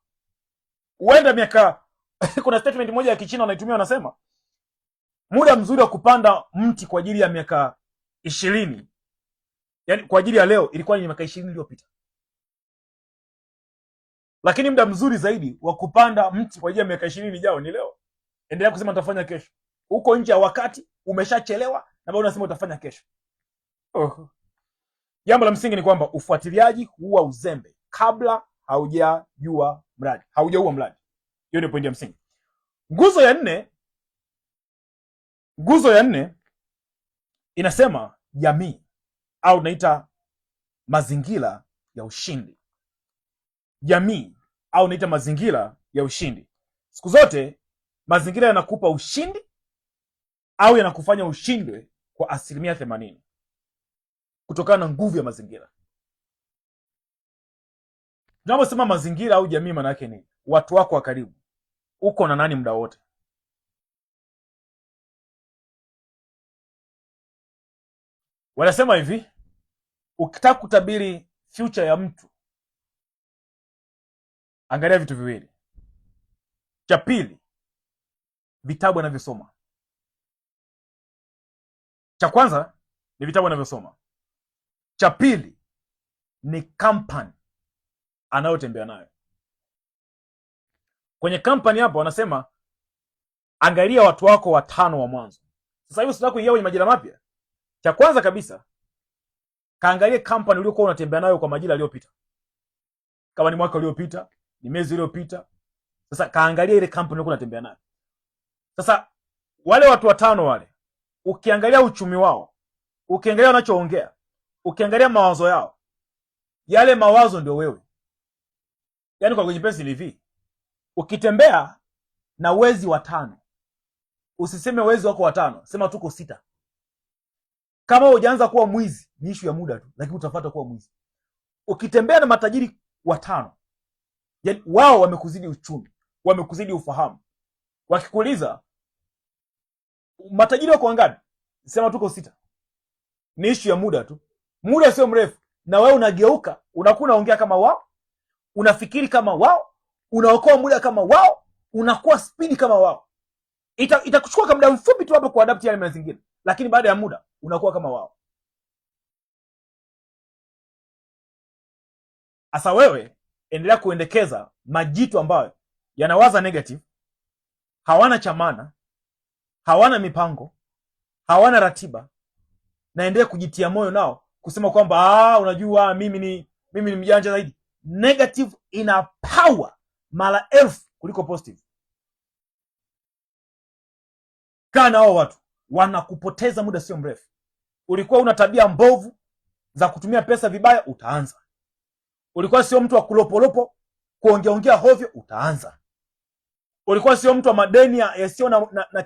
Speaker 1: Uenda miaka kuna statement moja ya Kichina wanaitumia, wanasema muda mzuri wa kupanda mti kwa ajili ya miaka 20, yani kwa ajili ya leo, ilikuwa ni miaka 20 iliyopita. Lakini muda mzuri zaidi wa kupanda mti kwa ajili ya miaka 20 ijayo ni leo. Endelea kusema utafanya kesho. Uko nje ya wakati, umeshachelewa na bado unasema utafanya kesho. Jambo la msingi ni kwamba ufuatiliaji huua uzembe kabla haujaua mradi. Hiyo ndio pointi ya msingi. Nguzo ya 4 Nguzo ya 4 inasema jamii au naita mazingira ya ushindi. Jamii au naita mazingira ya ushindi. Siku zote mazingira yanakupa ushindi au yanakufanya ushindwe kwa 80% kutokana na nguvu ya mazingira. Tunaposema mazingira au jamii, maana yake ni watu wako wa karibu. Uko na nani muda wote? Wanasema hivi, ukitaka kutabiri future ya mtu, angalia vitu viwili. Cha pili, vitabu anavyosoma. Cha kwanza ni vitabu anavyosoma. Cha pili ni company anayotembea nayo. Kwenye company hapo wanasema angalia watu wako 5 wa mwanzo. Sasa hivi unataka kuingia kwenye majira mapya. Cha kwanza kabisa, kaangalie company uliokuwa unatembea nayo kwa majira yaliyopita. Kama ni mwaka uliopita, ni miezi iliyopita. Sasa kaangalia ile company uliokuwa unatembea nayo. Sasa wale watu 5 wale, ukiangalia uchumi wao, ukiangalia wanachoongea, ukiangalia mawazo yao, yale mawazo ndio wewe. Yaani kwa kujipesi ni hivi, ukitembea na wezi 5, usiseme wezi wako 5, sema tuko 6. Kama hujaanza kuwa mwizi, ni issue ya muda tu, lakini utafuata kuwa mwizi. Ukitembea na matajiri 5, yani wao wamekuzidi uchumi, wamekuzidi ufahamu. Wakikuuliza matajiri wako wangapi, sema tuko 6. Ni issue ya muda tu, muda sio mrefu, na wewe unageuka, unakuwa unaongea kama wao, unafikiri kama wao, unaokoa muda kama wao, unakuwa spidi kama wao. Itakuchukua kwa muda mfupi tu hapo kuadapt yale mazingira, lakini baada ya muda unakuwa kama wao. Asa wewe endelea kuendekeza majitu ambayo yanawaza negative, hawana chamana, hawana mipango, hawana ratiba, na endelea kujitia moyo nao kusema kwamba unajua mimi ni mjanja zaidi. Negative ina power mara 1000 kuliko positive. Kana hao watu wanakupoteza muda sio mrefu. Ulikuwa una tabia mbovu za kutumia pesa vibaya, utaanza. Ulikuwa sio mtu wa kulopolopo, kuongeongea hovyo, utaanza. Ulikuwa sio mtu wa madeni yasiyo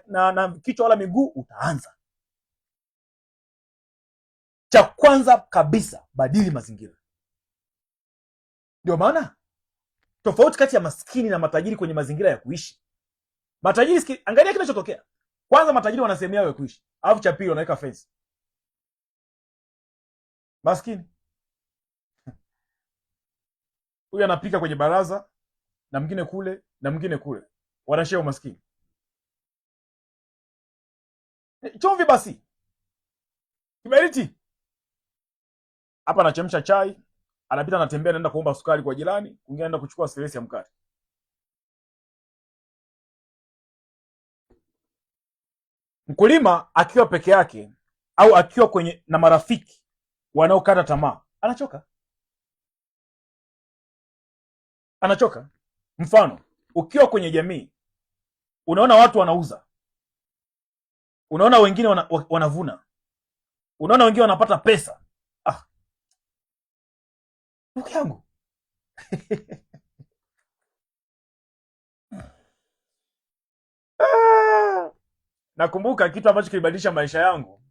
Speaker 1: na kichwa wala miguu, utaanza. Cha kwanza kabisa, badili mazingira. Ndio maana tofauti kati ya maskini na matajiri kwenye mazingira ya kuishi. Matajiri, angalia kinachotokea. Kwanza matajiri wanasemea wewe kuishi, alafu cha pili wanaweka fence. Maskini huyu anapika kwenye baraza na mwingine kule na mwingine kule, wanashare umaskini. Chumvi basi, kiberiti hapa, anachemsha chai, anapita anatembea, anaenda kuomba sukari kwa jirani, mwingine anaenda kuchukua stress ya mkate. Mkulima akiwa peke yake au akiwa kwenye na marafiki wanaokata tamaa, anachoka. Mfano, ukiwa kwenye jamii, unaona watu wanauza, unaona wengine wanavuna, unaona wengine wanapata pesa. Ndugu yangu nakumbuka kitu ambacho kilibadilisha maisha yangu.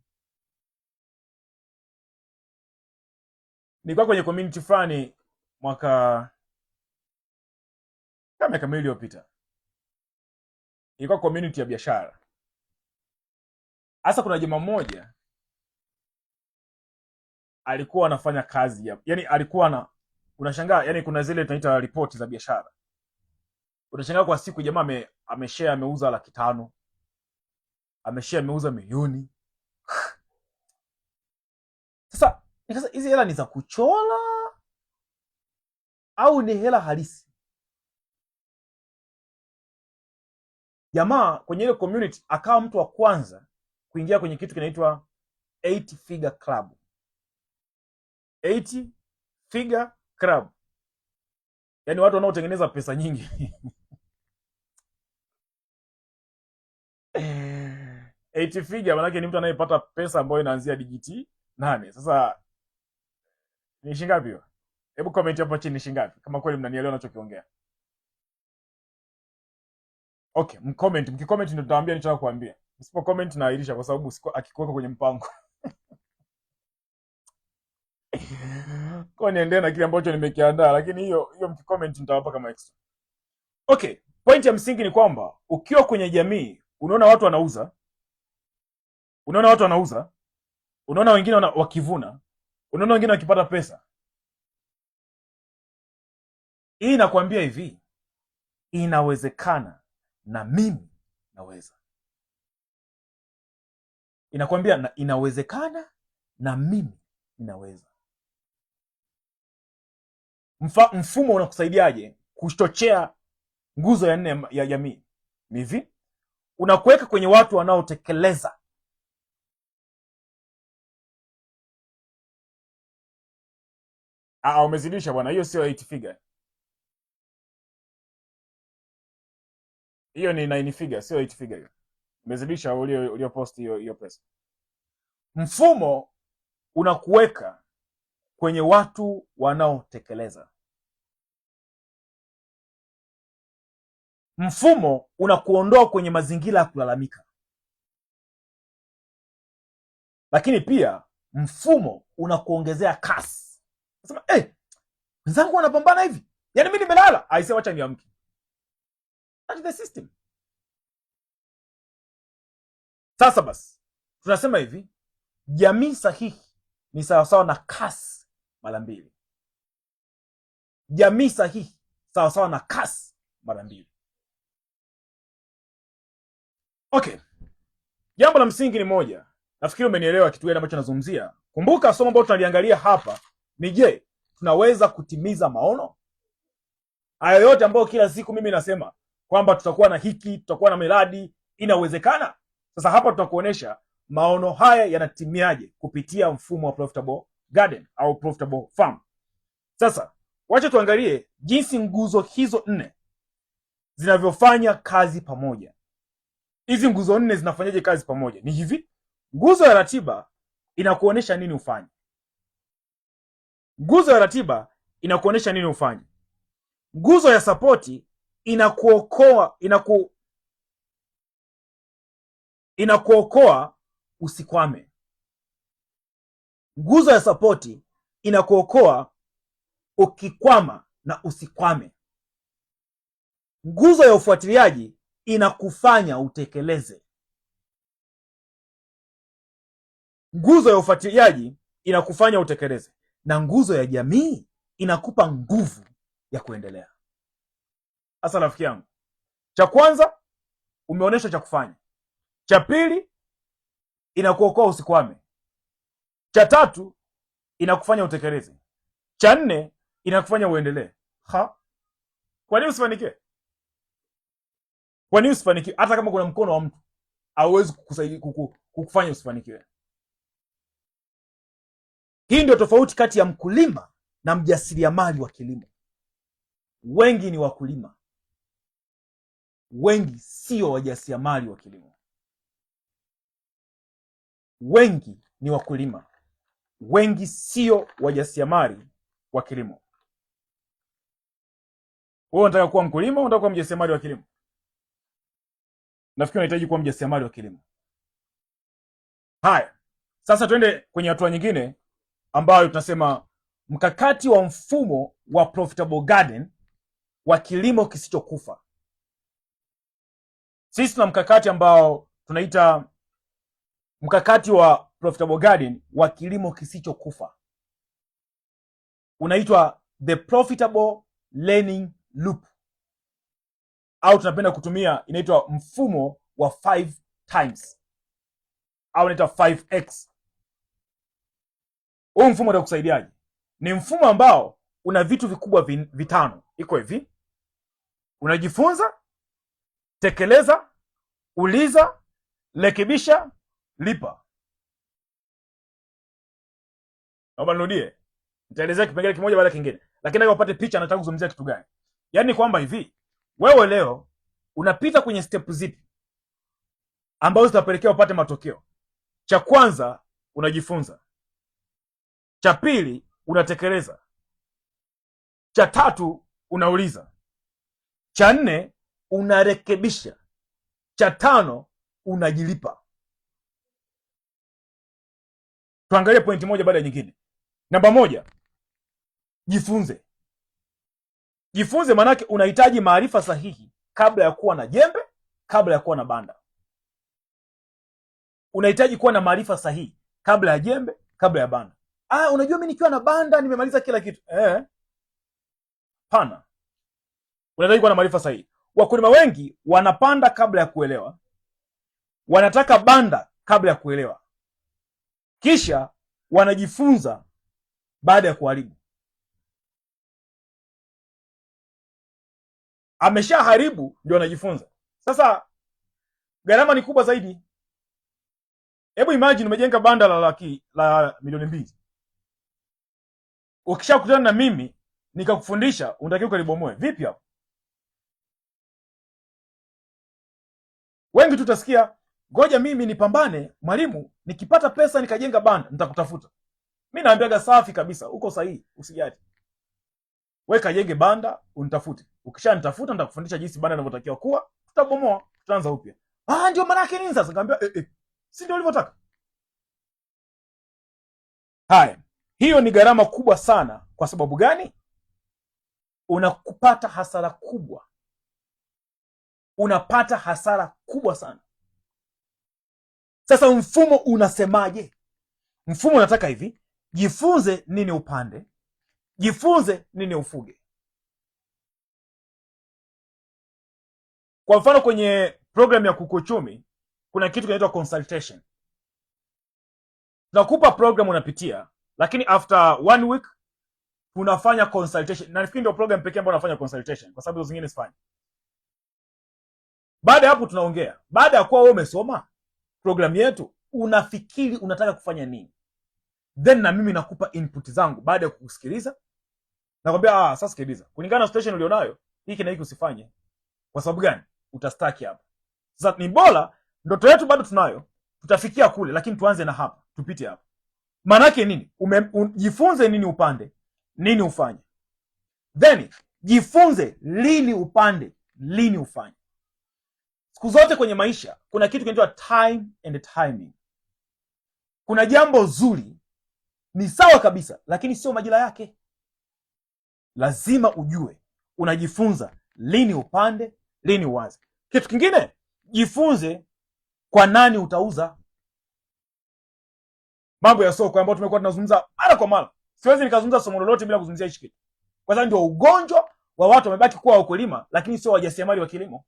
Speaker 1: Nilikuwa kwenye community fulani miaka miwili iliyopita. Ilikuwa community ya biashara. Hasa kuna jamaa mmoja alikuwa anafanya kazi yani alikuwa unashangaa, yani kuna zile tunaita report za biashara. Unashangaa kwa siku jamaa ameshare ameuza 500,000. Ameshare ameuza milioni. Sasa hizi hela ni za kuchola au ni hela halisi? Jamaa kwenye ile community akawa mtu wa kwanza kuingia kwenye kitu kinaitwa 8 figure club. 8 figure club. Yaani watu wanaotengeneza pesa nyingi. 8 figure maana ni mtu anayepata pesa ambayo inaanzia digiti 8. Sasa ni shilingi ngapi hiyo? Hebu comment hapo chini shilingi ngapi kama kweli mnanielewa ninachokiongea. Okay, mcomment, mkicomment ndio nitawaambia nitaka kuambia. Msipo comment naahirisha kwa sababu akikuweka kwenye mpango. Kwa niendelee na kile ambacho nimekiandaa, lakini hiyo mkicomment nitawapa kama extra. Okay, point ya msingi ni kwamba ukiwa kwenye jamii unaona watu wanauza, unaona wengine wakivuna, unaona wengine wakipata pesa. Hii inakwambia hivi, inawezekana na mimi naweza. Inakwambia inawezekana na mimi ninaweza. Mfumo unakusaidiaje kuchochea nguzo ya 4 ya jamii? Ni hivi, unakuweka kwenye watu wanaotekeleza. Umezidisha bwana, hiyo sio 8 figure. Hiyo ni 9 figure, sio 8 figure hiyo. Umezidisha ulio post hiyo pesa. Mfumo unakuweka kwenye watu wanaotekeleza. Mfumo unakuondoa kwenye mazingira ya kulalamika. Lakini pia mfumo unakuongezea kasi. Unasema, wenzangu wanapambana hivi. Yaani mimi nimelala, aise wacha niamke. That's the system. Sasa basi, tunasema hivi, jamii sahihi ni sawasawa na kasi mara 2. Jamii sahihi sawasawa na kasi mara 2. Okay. Jambo la msingi ni moja. Nafikiri umenielewa kitu gani ambacho nazungumzia. Kumbuka somo ambalo tunaliangalia hapa ni je, tunaweza kutimiza maono? Hayo yote ambayo kila siku mimi nasema kwamba tutakuwa na hiki, tutakuwa na miradi, inawezekana? Sasa hapa tutakuonesha maono haya yanatimiaje kupitia mfumo wa profitable garden au profitable farm. Sasa wacha tuangalie jinsi nguzo hizo 4 zinavyofanya kazi pamoja. Hizi nguzo 4 zinafanyaje kazi pamoja? Ni hivi, nguzo ya ratiba inakuonesha nini ufanye. Nguzo ya ratiba inakuonesha nini ufanye. Nguzo ya sapoti inakuokoa usikwame. Nguzo ya sapoti inakuokoa ukikwama na usikwame. Nguzo ya ufuatiliaji inakufanya utekeleze. Nguzo ya ufuatiliaji inakufanya utekeleze. Na nguzo ya jamii inakupa nguvu ya kuendelea. Sasa rafiki yangu, cha kwanza umeonyesha cha kufanya. Cha pili inakuokoa usikwame. Cha tatu inakufanya utekeleze. Cha 4 inakufanya uendelee. Kwa nini usifanikiwe? Kwa nini usifanikiwe? Hata kama kuna mkono wa mtu hauwezi kukusaidia kukufanya usifanikiwe. Hii ndio tofauti kati ya mkulima na mjasiriamali wa kilimo. Wengi ni wakulima, wengi sio wajasiriamali wa kilimo. Wengi ni wakulima, wengi sio wajasiriamali wa kilimo. Wewe unataka kuwa mkulima, unataka kuwa mjasiriamali wa kilimo? Nafikiri unahitaji kuwa mjasiriamali wa kilimo. Haya, sasa twende kwenye hatua nyingine ambayo tunasema mkakati wa mfumo wa profitable garden wa kilimo kisichokufa. Sisi tuna mkakati ambao tunaita mkakati wa profitable garden wa kilimo kisichokufa. Unaitwa the profitable learning loop, au tunapenda kutumia inaitwa mfumo wa 5 times au inaitwa 5x. Huu mfumo utakusaidiaje? Ni mfumo ambao una vitu vikubwa 5. Iko hivi: unajifunza, tekeleza, uliza, rekebisha, lipa. Naomba nirudie. Nitaelezea kipengele kimoja baada ya kingine, lakini nataka upate picha nataka kuzungumzia kitu gani. Yaani kwamba hivi, wewe leo unapita kwenye step zipi? ambazo zitapelekea upate matokeo. Cha kwanza, unajifunza. Cha pili, unatekeleza. Cha tatu, unauliza. Cha nne, unarekebisha. Cha tano, unajilipa. Tuangalie pointi moja baada ya nyingine. Namba moja, jifunze. Jifunze maanake unahitaji maarifa sahihi kabla ya kuwa na jembe, kabla ya kuwa na banda. Unahitaji kuwa na maarifa sahihi kabla ya jembe, kabla ya banda. Unajua mimi nikiwa na banda nimemaliza kila kitu. Pana. Unahitaji kuwa na maarifa sahihi. Wakulima wengi wanapanda kabla ya kuelewa, wanataka banda kabla ya kuelewa, kisha wanajifunza baada ya kuharibu. Ameshaharibu ndio anajifunza. Sasa gharama ni kubwa zaidi. Hebu imagine umejenga banda la milioni 2. Ukishakutana na mimi nikakufundisha, unatakiwa ukalibomoe. Vipi hapo? Wengi tutasikia, ngoja mimi nipambane, mwalimu, nikipata pesa nikajenga banda nitakutafuta. Mimi naambiaga safi kabisa, uko sahihi, usijali. Wewe kajenge banda unitafute. Ukishanitafuta nitakufundisha jinsi banda linavyotakiwa kuwa, tutabomoa, tutaanza upya. Ndio maana yake nini sasa? Nikamwambia si ndio ulivyotaka? Haya, hiyo ni gharama kubwa sana. Kwa sababu gani? Unakupata hasara kubwa. Unapata hasara kubwa sana. Sasa mfumo unasemaje? Mfumo unataka hivi: jifunze nini upande, jifunze nini ufuge. Kwa mfano kwenye program ya Kuku Uchumi kuna kitu kinaitwa consultation. Tunakupa program unapitia, lakini after 1 week tunafanya consultation. Na nafikiri ndio program pekee ambayo unafanya consultation, kwa sababu zingine sifanyi. Baada ya hapo tunaongea. Baada ya kuwa wewe umesoma program yetu, unafikiri unataka kufanya nini, then na mimi nakupa input zangu. Baada ya kukusikiliza nakwambia sasa sikiliza, kulingana na situation ulionayo, hiki na hiki usifanye. Kwa sababu gani? Utastaki hapa. Sasa ni bora, ndoto yetu bado tunayo, tutafikia kule, lakini tuanze na hapa, tupite hapa. Maana yake nini? Jifunze nini upande, nini ufanye. Then jifunze lini upande, lini ufanye. Siku zote kwenye maisha kuna kitu kinaitwa time and timing. Kuna jambo zuri ni sawa kabisa, lakini sio majira yake. Lazima ujue unajifunza lini upande, lini uanze. Kitu kingine, jifunze kwa nani utauza. Mambo ya soko ambayo tumekuwa tunazungumza mara kwa mara. Siwezi nikazungumza somo lolote bila kuzungumzia hichi kitu. Kwa sababu ndio ugonjwa wa watu wamebaki kuwa wakulima lakini sio wajasiriamali wa kilimo.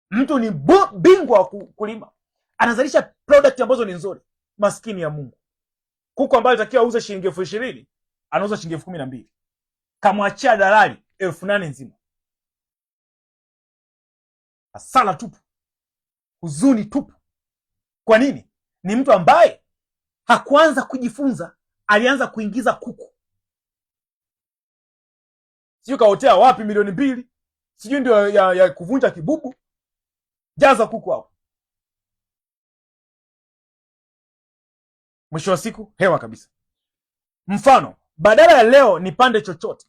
Speaker 1: Mtu ni bingwa wa kulima, anazalisha product ambazo ni nzuri, maskini ya Mungu. Kuku ambaye alitakiwa auze shilingi 20,000 anauza shilingi 12,000. Kamwachia dalali 8,000 nzima. Hasara tupu, huzuni tupu. Kwa nini? Ni mtu ambaye hakuanza kujifunza, alianza kuingiza kuku. Sijui kaotea wapi milioni 2, sijui ndio ya kuvunja kibubu. Jaza kuku hapo, mwisho wa siku hewa kabisa. Mfano, badala ya leo nipande chochote,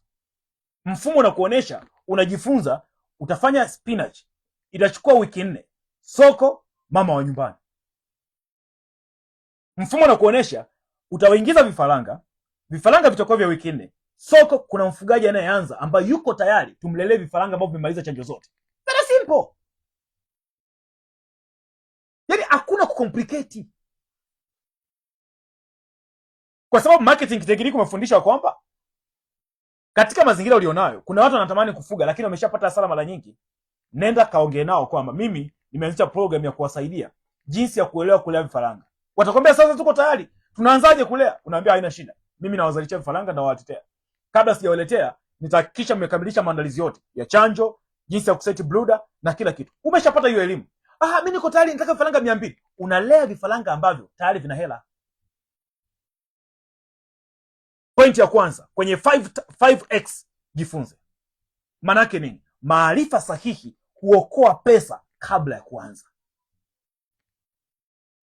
Speaker 1: mfumo unakuonesha unajifunza. Utafanya spinach, itachukua wiki 4. Soko mama wa nyumbani. Mfumo unakuonesha utawaingiza vifaranga vitakuwa vya wiki 4. Soko kuna mfugaji anayeanza ambaye yuko tayari tumlelee vifaranga ambao vimemaliza chanjo zote. Very simple. Yaani hakuna kucomplicate. Kwa sababu marketing technique umefundisha kwamba katika mazingira ulionayo kuna watu wanatamani kufuga lakini wameshapata hasara mara nyingi. Nenda kaongee nao kwamba mimi nimeanzisha program ya kuwasaidia jinsi ya kuelewa kulea vifaranga. Watakwambia sasa tuko tayari, tunaanzaje kulea? Unaambia haina shida, mimi nawazalisha vifaranga na nawatetea. Kabla sijawaletea nitahakikisha mmekamilisha maandalizi yote ya chanjo, jinsi ya kuseti brooder na kila kitu. Umeshapata hiyo elimu. Mimi niko tayari, nataka vifaranga 200. Unalea vifaranga ambavyo tayari vina hela. Point ya kwanza kwenye 5x, jifunze. Maana yake nini? Maarifa sahihi huokoa pesa kabla ya kuanza.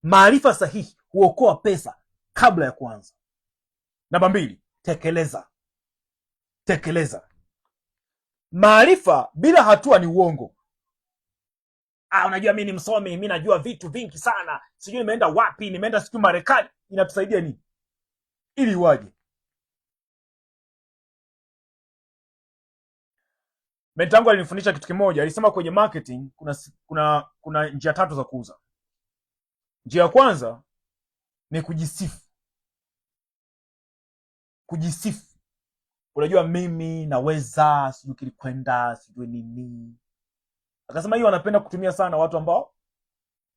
Speaker 1: Maarifa sahihi huokoa pesa kabla ya kuanza. Namba 2, tekeleza. Maarifa bila hatua ni uongo. Unajua mimi ni msomi, mimi najua vitu vingi sana, sijui nimeenda wapi, nimeenda siku Marekani. Inatusaidia nini? Ili waje. Mentangu alinifundisha kitu kimoja, alisema kwenye marketing kuna njia 3 za kuuza. Njia ya kwanza ni kujisifu. Unajua mimi naweza, sijui kilikwenda, sijui nini. Akasema hiyo wanapenda kutumia sana watu ambao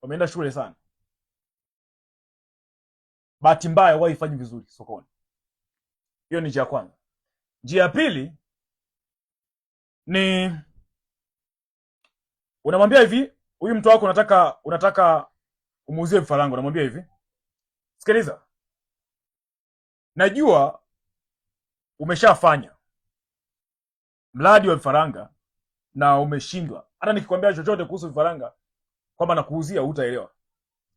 Speaker 1: wameenda shule sana. Bahati mbaya wao haifanyi vizuri sokoni. Hiyo ni njia ya kwanza. Njia ya pili ni unamwambia hivi, huyu mtu wako unataka umuuzie vifaranga, unamwambia hivi, sikiliza, najua umeshafanya mradi wa vifaranga na umeshindwa. Hata nikikwambia chochote kuhusu vifaranga kwamba nakuuzia hutaelewa.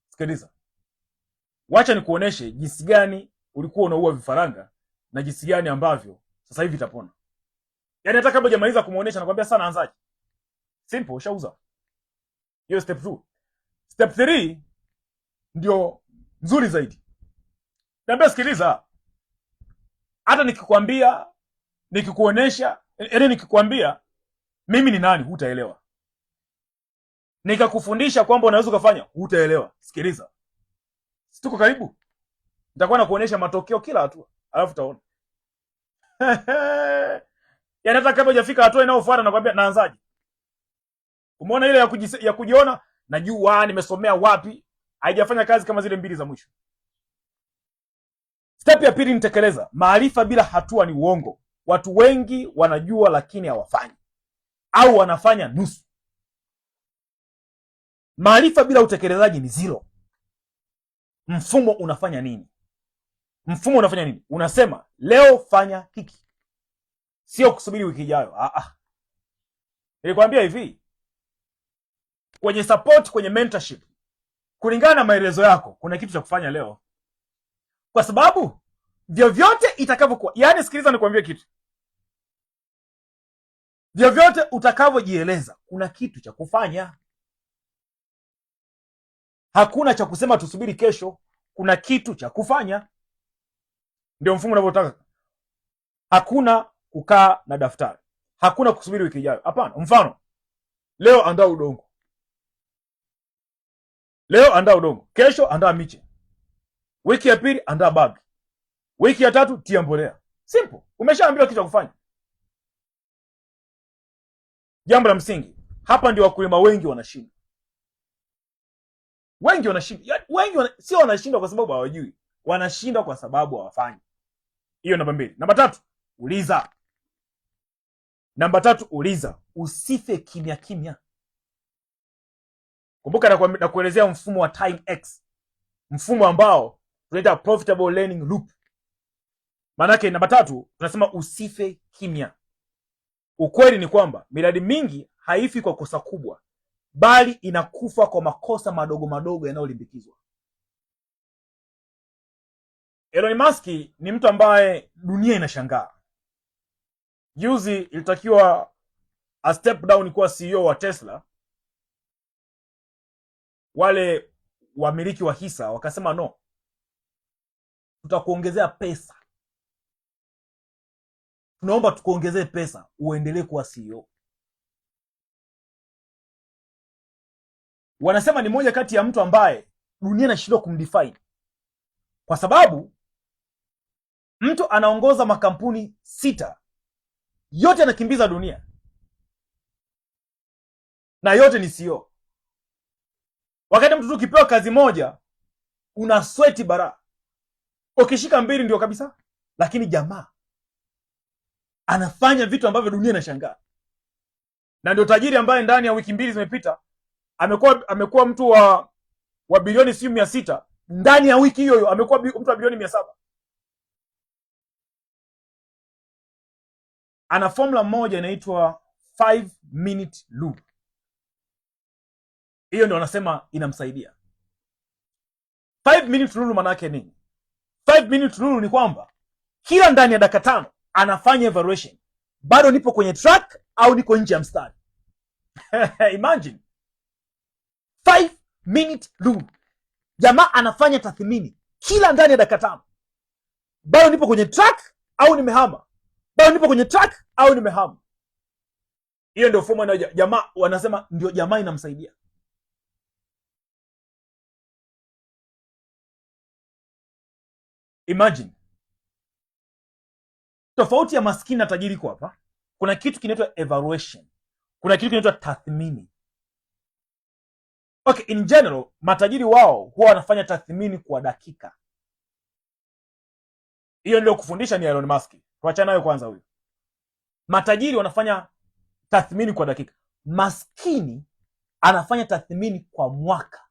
Speaker 1: Sikiliza, wacha nikuoneshe jinsi gani ulikuwa unaua vifaranga na jinsi gani ambavyo sasa hivi itapona. Yaani hata kabla hujamaliza kumuonesha nakwambia sana anzaje. Simple, ushauza. Hiyo step 2. Step 3 ndio nzuri zaidi. Naambia sikiliza, hata nikikuonesha, nikikwambia mimi ni nani hutaelewa. Nikakufundisha kwamba unaweza kufanya hutaelewa. Sikiliza, situko karibu, nitakuwa nakuonesha matokeo kila hatua, alafu utaona. Yaani hata kabla hujafika hatua inayofuata nakwambia naanzaje. Umeona ile ya kujiona, najua nimesomea wapi, haijafanya kazi kama zile 2 za mwisho. Step ya pili ni tekeleza. Maarifa bila hatua ni uongo. Watu wengi wanajua lakini hawafanyi, au wanafanya nusu. Maarifa bila utekelezaji ni zero. Mfumo unafanya nini? Unasema leo fanya hiki, sio kusubiri wiki ijayo. Nilikwambia hivi, kwenye support, kwenye mentorship, kulingana na maelezo yako kuna kitu cha kufanya leo, kwa sababu vyovyote itakavyokuwa, yani sikiliza nikwambie kitu, vyovyote utakavyojieleza kuna kitu cha kufanya. Hakuna cha kusema tusubiri kesho, kuna kitu cha kufanya. Ndio mfumo unavyotaka. Hakuna kukaa na daftari, hakuna kusubiri wiki ijayo. Hapana. Mfano, leo andaa udongo, kesho andaa miche, wiki ya pili andaa bag, wiki ya 3 tia mbolea. Simple. Umeshaambiwa kitu cha kufanya. Jambo la msingi hapa ndio wakulima wengi wanashinda. Sio wanashinda kwa sababu hawajui, wanashinda kwa sababu hawafanyi. Hiyo namba 2. Namba 3, uliza. Usife kimya. Kumbuka na kuelezea mfumo wa Time X, mfumo ambao tunaita profitable learning loop. Maana yake namba 3 tunasema usife kimya. Ukweli ni kwamba miradi mingi haifi kwa kosa kubwa, bali inakufa kwa makosa madogo yanayolimbikizwa. Elon Musk ni mtu ambaye dunia inashangaa. Juzi ilitakiwa a step down kuwa CEO wa Tesla. Wale wamiliki wa hisa wakasema no, tutakuongezea pesa, tunaomba tukuongezee pesa uendelee kuwa CEO. Wanasema ni moja kati ya mtu ambaye dunia inashindwa kumdefine, kwa sababu mtu anaongoza makampuni 6, yote anakimbiza dunia na yote ni CEO. Wakati mtu ukipewa kazi moja una sweat bara, ukishika 2 ndio kabisa, lakini jamaa anafanya vitu ambavyo dunia inashangaa. Na ndio tajiri ambaye ndani ya wiki 2 zimepita amekuwa mtu wa bilioni 600, ndani ya wiki hiyo amekuwa mtu wa bilioni 700. Ana formula moja inaitwa 5-minute loop. Hiyo ndio wanasema inamsaidia. 5 minute rule maana yake nini? 5 minute rule ni kwamba kila ndani ya dakika 5 anafanya evaluation, bado nipo kwenye track au niko nje ya mstari. Imagine 5 minute rule, jamaa anafanya tathmini kila ndani ya dakika 5, bado nipo kwenye track au nimehama, bado nipo kwenye track au nimehama. Hiyo ndio fomu na jamaa wanasema ndio jamaa inamsaidia. Imagine tofauti ya maskini na tajiri kwa hapa. Kuna kitu kinaitwa evaluation, kuna kitu kinaitwa tathmini. Okay, in general matajiri wao huwa wanafanya tathmini kwa dakika. Hiyo ndio kufundisha ni Elon Musk. Tuachana nayo kwanza huyo. Matajiri wanafanya tathmini kwa dakika. Maskini anafanya tathmini kwa mwaka.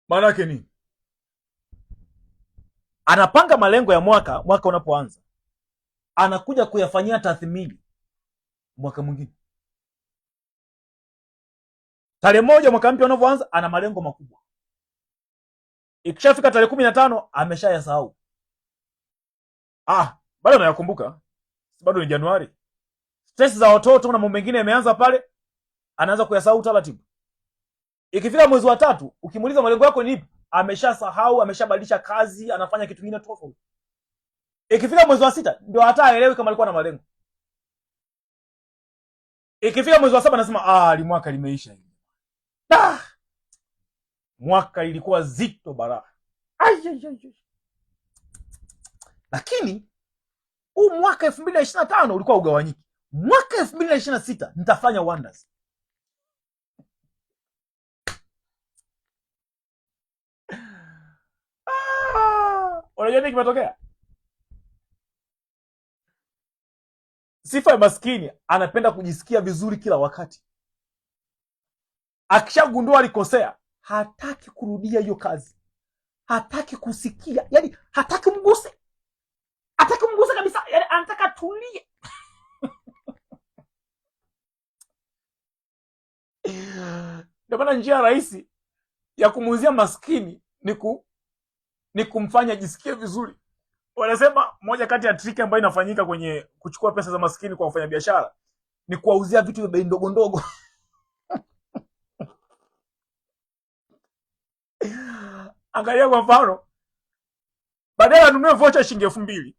Speaker 1: Maana yake nini? Anapanga malengo ya mwaka unapoanza, anakuja kuyafanyia tathmini mwaka mwingine. Tarehe moja mwaka mpya unapoanza ana malengo makubwa. Ikishafika tarehe 15 ameshayasahau. Bado nayakumbuka. Bado ni Januari. Stress za watoto na mambo mengine yameanza pale, anaanza kuyasahau taratibu. Ikifika mwezi wa 3, ukimuuliza malengo yako ni ipi, ameshasahau, ameshabadilisha kazi, anafanya kitu kingine tofauti. Ikifika mwezi wa 6 ndio hata haelewi kama alikuwa na malengo. Ikifika mwezi wa 7 anasema mwaka limeisha hivi. Mwaka ilikuwa zito bara. Lakini huu mwaka 2025 ulikuwa ugawanyiki. Mwaka 2026 nitafanya wonders. Unajua nini kimetokea? Sifa ya maskini, anapenda kujisikia vizuri kila wakati. Akishagundua alikosea, hataki kurudia hiyo kazi. Hataki kusikia, yani hataki mguse. Hataki mguse kabisa, yani anataka tulie. Ndio maana njia rahisi ya kumuuzia maskini ni kumfanya jisikie vizuri. Wanasema moja kati ya trick ambayo inafanyika kwenye kuchukua pesa za maskini kwa wafanyabiashara ni kuwauzia vitu vya bei ndogo ndogo. Angalia kwa mfano, badala anunue vocha shilingi 2000,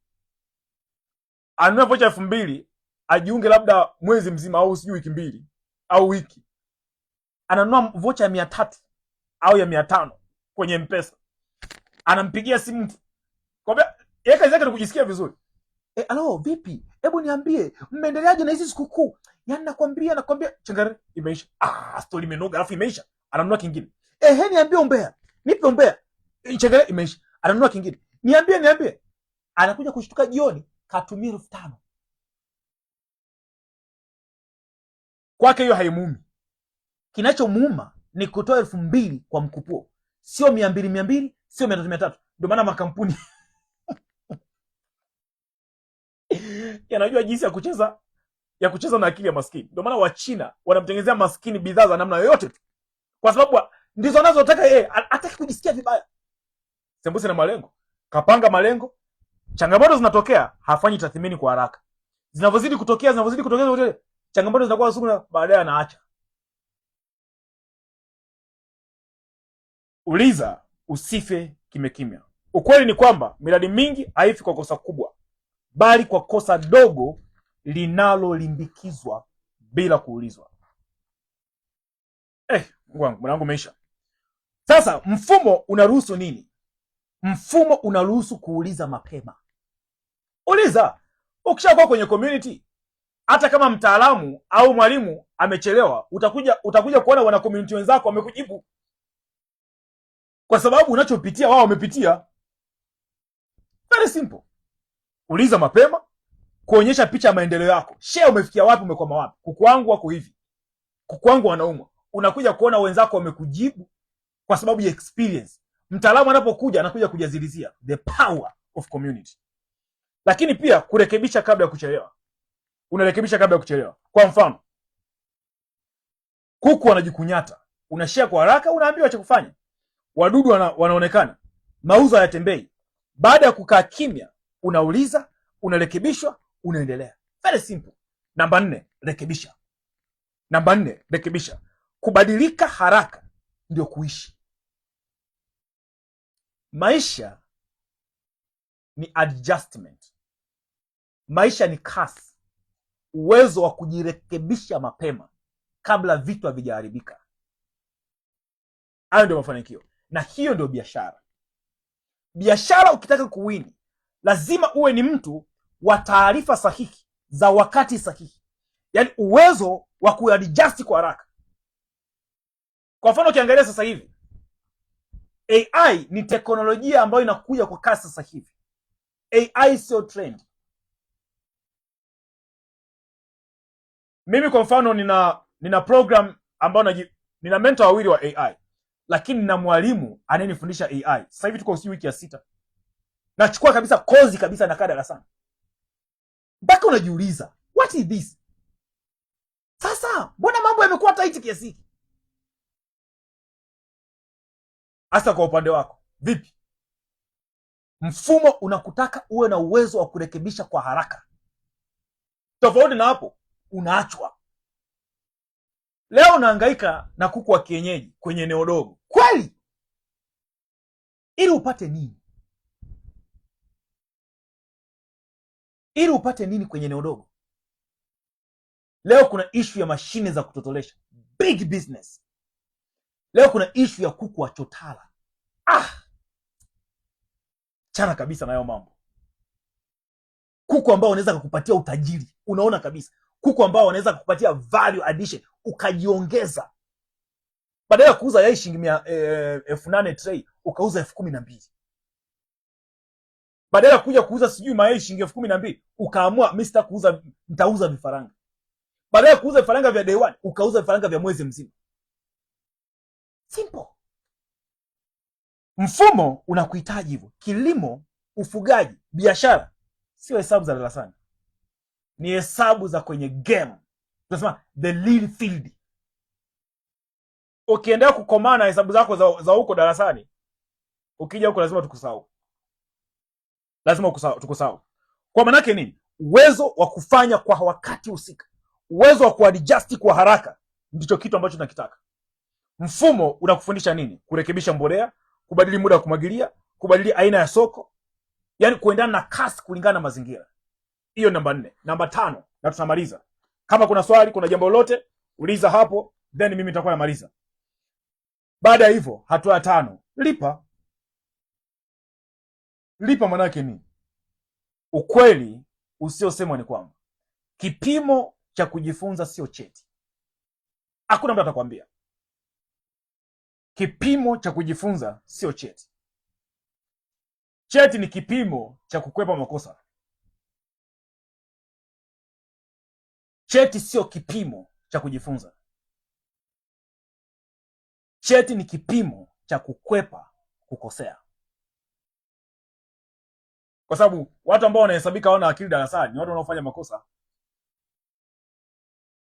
Speaker 1: anunue vocha 2000, ajiunge labda mwezi mzima au sijui wiki mbili au wiki. Ananunua vocha ya 300 au ya 500 kwenye M-Pesa. Anampigia simu. Kwambia yeye kazi yake ni kujisikia vizuri. Alo, vipi? Hebu niambie, mmeendeleaje na hizi sikukuu? Yaani nakwambia changari imeisha. Story imenoga alafu imeisha. Ananunua kingine. Niambie umbea. Nipe umbea. Changari imeisha. Ananunua kingine. Niambie. Anakuja kushtuka jioni, katumia 5000. Kwake hiyo haimuumi. Kinachomuuma ni kutoa 2000 kwa mkupuo. Sio 200, sio 300. Ndio maana makampuni yanajua jinsi ya kucheza na akili ya maskini. Ndio maana Wachina wanamtengenezea maskini bidhaa za namna yoyote tu, kwa sababu ndizo anazotaka yeye. Hataki kujisikia vibaya. Sembuse na malengo, kapanga malengo, changamoto zinatokea, hafanyi tathmini kwa haraka. Zinavozidi kutokea changamoto zinakuwa sugu na baadaye anaacha. Uliza, usife kimya. Ukweli ni kwamba miradi mingi haifi kwa kosa kubwa, bali kwa kosa dogo linalolimbikizwa bila kuulizwa. Mwanangu umeisha. Sasa mfumo unaruhusu nini? Mfumo unaruhusu kuuliza mapema. Uliza. Ukishakuwa kwenye community, hata kama mtaalamu au mwalimu amechelewa, utakuja kuona wana community wenzako wamekujibu, kwa sababu unachopitia wao wamepitia. Very simple. Uliza mapema, kuonyesha picha ya maendeleo yako. Share umefikia wapi, umekwama wapi. Kuku wangu wako hivi, kuku wangu wanaumwa. Unakuja kuona wenzako wamekujibu kwa sababu ya experience. Mtaalamu anapokuja anakuja kujazilizia the power of community. Lakini pia kurekebisha kabla ya kuchelewa. Unarekebisha kabla ya kuchelewa. Kwa mfano, kuku wanajikunyata, unashare kwa haraka, unaambiwa cha kufanya, wadudu wanaonekana, mauzo hayatembei. Baada ya kukaa kimya, unauliza, unarekebishwa, unaendelea. Very simple. Namba 4, rekebisha. Namba 4, rekebisha. Kubadilika haraka ndio kuishi. Maisha ni adjustment. Maisha ni kasi, uwezo wa kujirekebisha mapema kabla vitu havijaharibika. Hayo ndio mafanikio, na hiyo ndio biashara. Biashara ukitaka kuwini, lazima uwe ni mtu wa taarifa sahihi za wakati sahihi, yaani uwezo wa kuadjust kwa haraka. Kwa mfano, ukiangalia sasa hivi AI ni teknolojia ambayo inakuja kwa kasi sasa hivi. AI sio trend. Mimi kwa mfano nina program ambayo nina mentor wawili wa AI, lakini nina mwalimu anayenifundisha AI. Sasa hivi tuko wiki ya 6. Nachukua kabisa kozi kabisa, nakaa darasani. Mpaka unajiuliza, what is this? Sasa mbona mambo yamekuwa tight kiasi hiki? Hasa kwa upande wako, vipi? Mfumo unakutaka uwe na uwezo wa kurekebisha kwa haraka. Tofauti na hapo, unaachwa. Leo unahangaika na kuku wa kienyeji kwenye eneo dogo. Kweli? Ili upate nini? Ili upate nini kwenye eneo dogo? Leo kuna issue ya mashine za kutotolesha, big business. Leo kuna issue ya kuku wa chotara. Chana kabisa na hayo mambo. Kuku ambao wanaweza kukupatia utajiri, unaona kabisa. Kuku ambao wanaweza kukupatia value addition, ukajiongeza. Badala ya kuuza yai shilingi 8,000 tray, ukauza 12,000. Badala ya kuja kuuza sijui mayai shilingi 12,000, ukaamua mimi sitaki kuuza, nitauza vifaranga. Badala ya kuuza vifaranga vya day 1, ukauza vifaranga vya mwezi mzima. Simple. Mfumo unakuhitaji hivyo. Kilimo, ufugaji, biashara sio hesabu za darasani. Ni hesabu za kwenye game. Tunasema the real field. Ukiendelea kukomana hesabu zako za huko darasani, ukija huko lazima tukusahau. Lazima tukusahau. Kwa maana yake nini? Uwezo wa kufanya kwa wakati husika, uwezo wa kuadjust kwa haraka, ndicho kitu ambacho tunakitaka. Mfumo unakufundisha nini? Kurekebisha mbolea, kubadili muda wa kumwagilia, kubadili aina ya soko, yaani kuendana na kasi kulingana na mazingira. Hiyo namba 4. Namba 5, na tunamaliza. Kama kuna swali, kuna jambo lolote, uliza hapo, then mimi nitakuwa namaliza. Baada ya hivyo, hatua ya 5, lipa. Lipa maana yake nini? Ukweli usiosemwa ni kwamba kipimo cha kujifunza sio cheti. Hakuna mtu atakwambia. Kipimo cha kujifunza sio cheti. Cheti ni kipimo cha kukwepa makosa. Cheti sio kipimo cha kujifunza. Cheti ni kipimo cha kukwepa kukosea. Kwa sababu watu ambao wanahesabika hawana akili darasani ni watu wanaofanya makosa.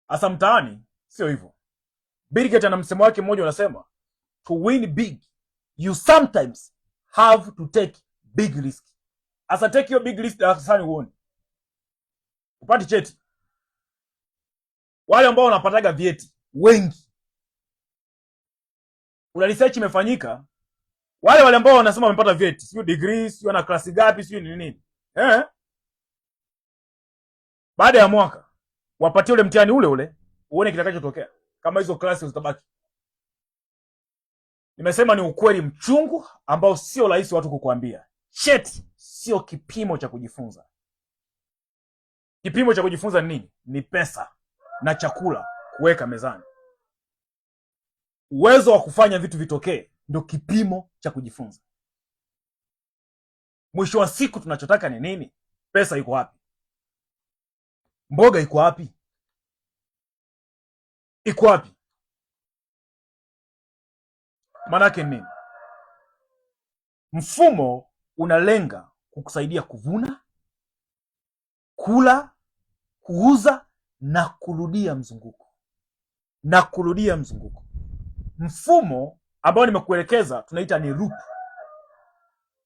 Speaker 1: Hasa mtaani sio hivyo. Bill Gates ana msemo wake mmoja unasema, to win big you sometimes have to take big risk. Asa take your big risk darasani uone. Upate cheti. Wale ambao wanapataga vyeti wengi, una research imefanyika, wale ambao wanasema wamepata vyeti, sio degree, sio na klasi gapi, sio nini. Baada ya mwaka wapatie ule mtihani ule uone kitakachotokea kama hizo klasi zitabaki. Nimesema ni ukweli mchungu ambao sio rahisi watu kukuambia. Cheti sio kipimo cha kujifunza. Kipimo cha kujifunza ni nini? Ni pesa na chakula kuweka mezani. Uwezo wa kufanya vitu vitokee ndio kipimo cha kujifunza. Mwisho wa siku tunachotaka ni nini? Pesa iko wapi? Mboga iko wapi? Iko wapi? Manake nini? Mfumo unalenga kukusaidia kuvuna, kula, kuuza na kurudia mzunguko. mfumo ambao nimekuelekeza tunaita ni loop.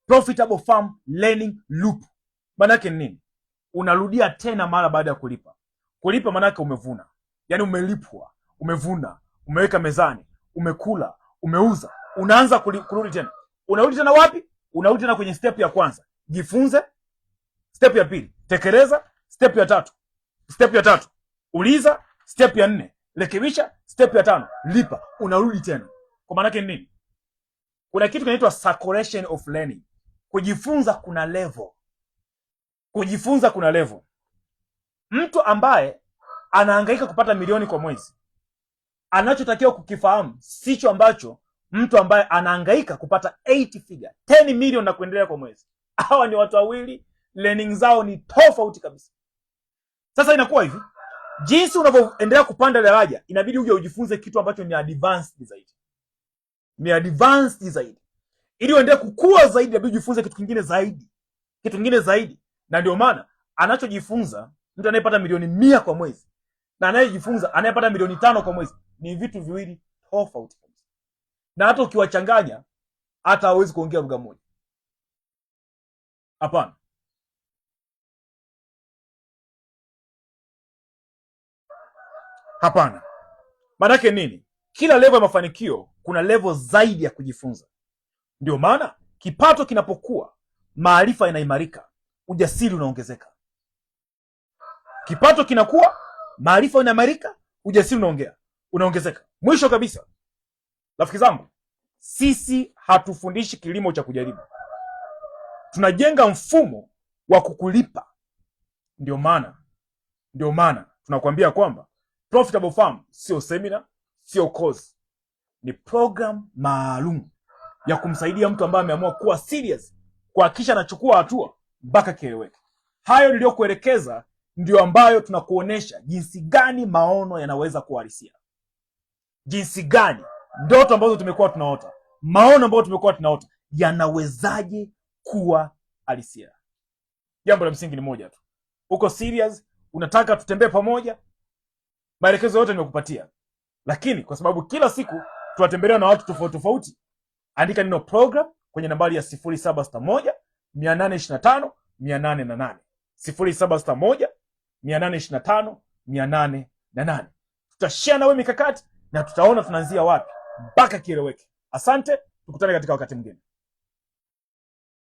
Speaker 1: Profitable Farm Learning Loop. Maana yake ni nini? Unarudia tena mara baada ya kulipa. Kulipa maana yake umevuna. Yaani umelipwa, umevuna, umeweka mezani, umekula, umeuza. Unaanza kurudi tena. Unarudi tena wapi? Unarudi tena kwenye step ya kwanza. Jifunze. Step ya pili, tekeleza. Step ya tatu. Step ya tatu, uliza. Step ya 4, rekebisha. Step ya 5, lipa. Unarudi tena. Kwa maana yake ni nini? Kuna kitu kinaitwa circulation of learning. Kujifunza kuna level. Kujifunza kuna level. Mtu ambaye anahangaika kupata milioni kwa mwezi, anachotakiwa kukifahamu sicho ambacho mtu ambaye anahangaika kupata 8 figure, 10 million na kuendelea kwa mwezi. Hawa ni watu wawili, learning zao ni tofauti kabisa. Sasa inakuwa hivi, jinsi unavyoendelea kupanda daraja, inabidi uje ujifunze kitu ambacho ni advanced zaidi. Ni advanced zaidi. Ili uendelee kukua zaidi, inabidi ujifunze kitu kingine zaidi. Kitu kingine zaidi. Na ndio maana anachojifunza mtu anayepata milioni 100 kwa mwezi na anayejifunza anayepata milioni 5 kwa mwezi ni vitu viwili tofauti kabisa. Na hata ukiwachanganya hata hawezi kuongea lugha moja. Hapana. Hapana. Maana yake nini? Kila level ya mafanikio kuna level zaidi ya kujifunza. Ndio maana kipato kinapokuwa, maarifa yanaimarika, ujasiri unaongezeka. Kipato kinakuwa, maarifa yanaimarika, ujasiri unaongezeka. Mwisho kabisa, rafiki zangu, sisi hatufundishi kilimo cha kujaribu. Tunajenga mfumo wa kukulipa. Ndio maana tunakwambia kwamba Profitable Farm sio seminar, sio course. Ni program maalum ya kumsaidia mtu ambaye ameamua kuwa serious, kuhakikisha anachukua hatua mpaka kieleweke. Hayo niliyokuelekeza ndio ambayo tunakuonesha jinsi gani maono yanaweza kuhalisia. Jinsi gani ndoto ambazo tumekuwa tunaota, maono ambayo tumekuwa tunaota yanawezaje kuwa halisia. Jambo la msingi ni moja tu. Uko serious, unataka tutembee pamoja, maelekezo yote nimekupatia. Lakini kwa sababu kila siku tunatembelea na watu tofauti tofauti, andika neno program kwenye nambari ya 0761 825 808. 0761 825 808. Tutashare na wewe mikakati na tutaona tunaanzia wapi mpaka kieleweke. Asante, tukutane katika wakati mwingine.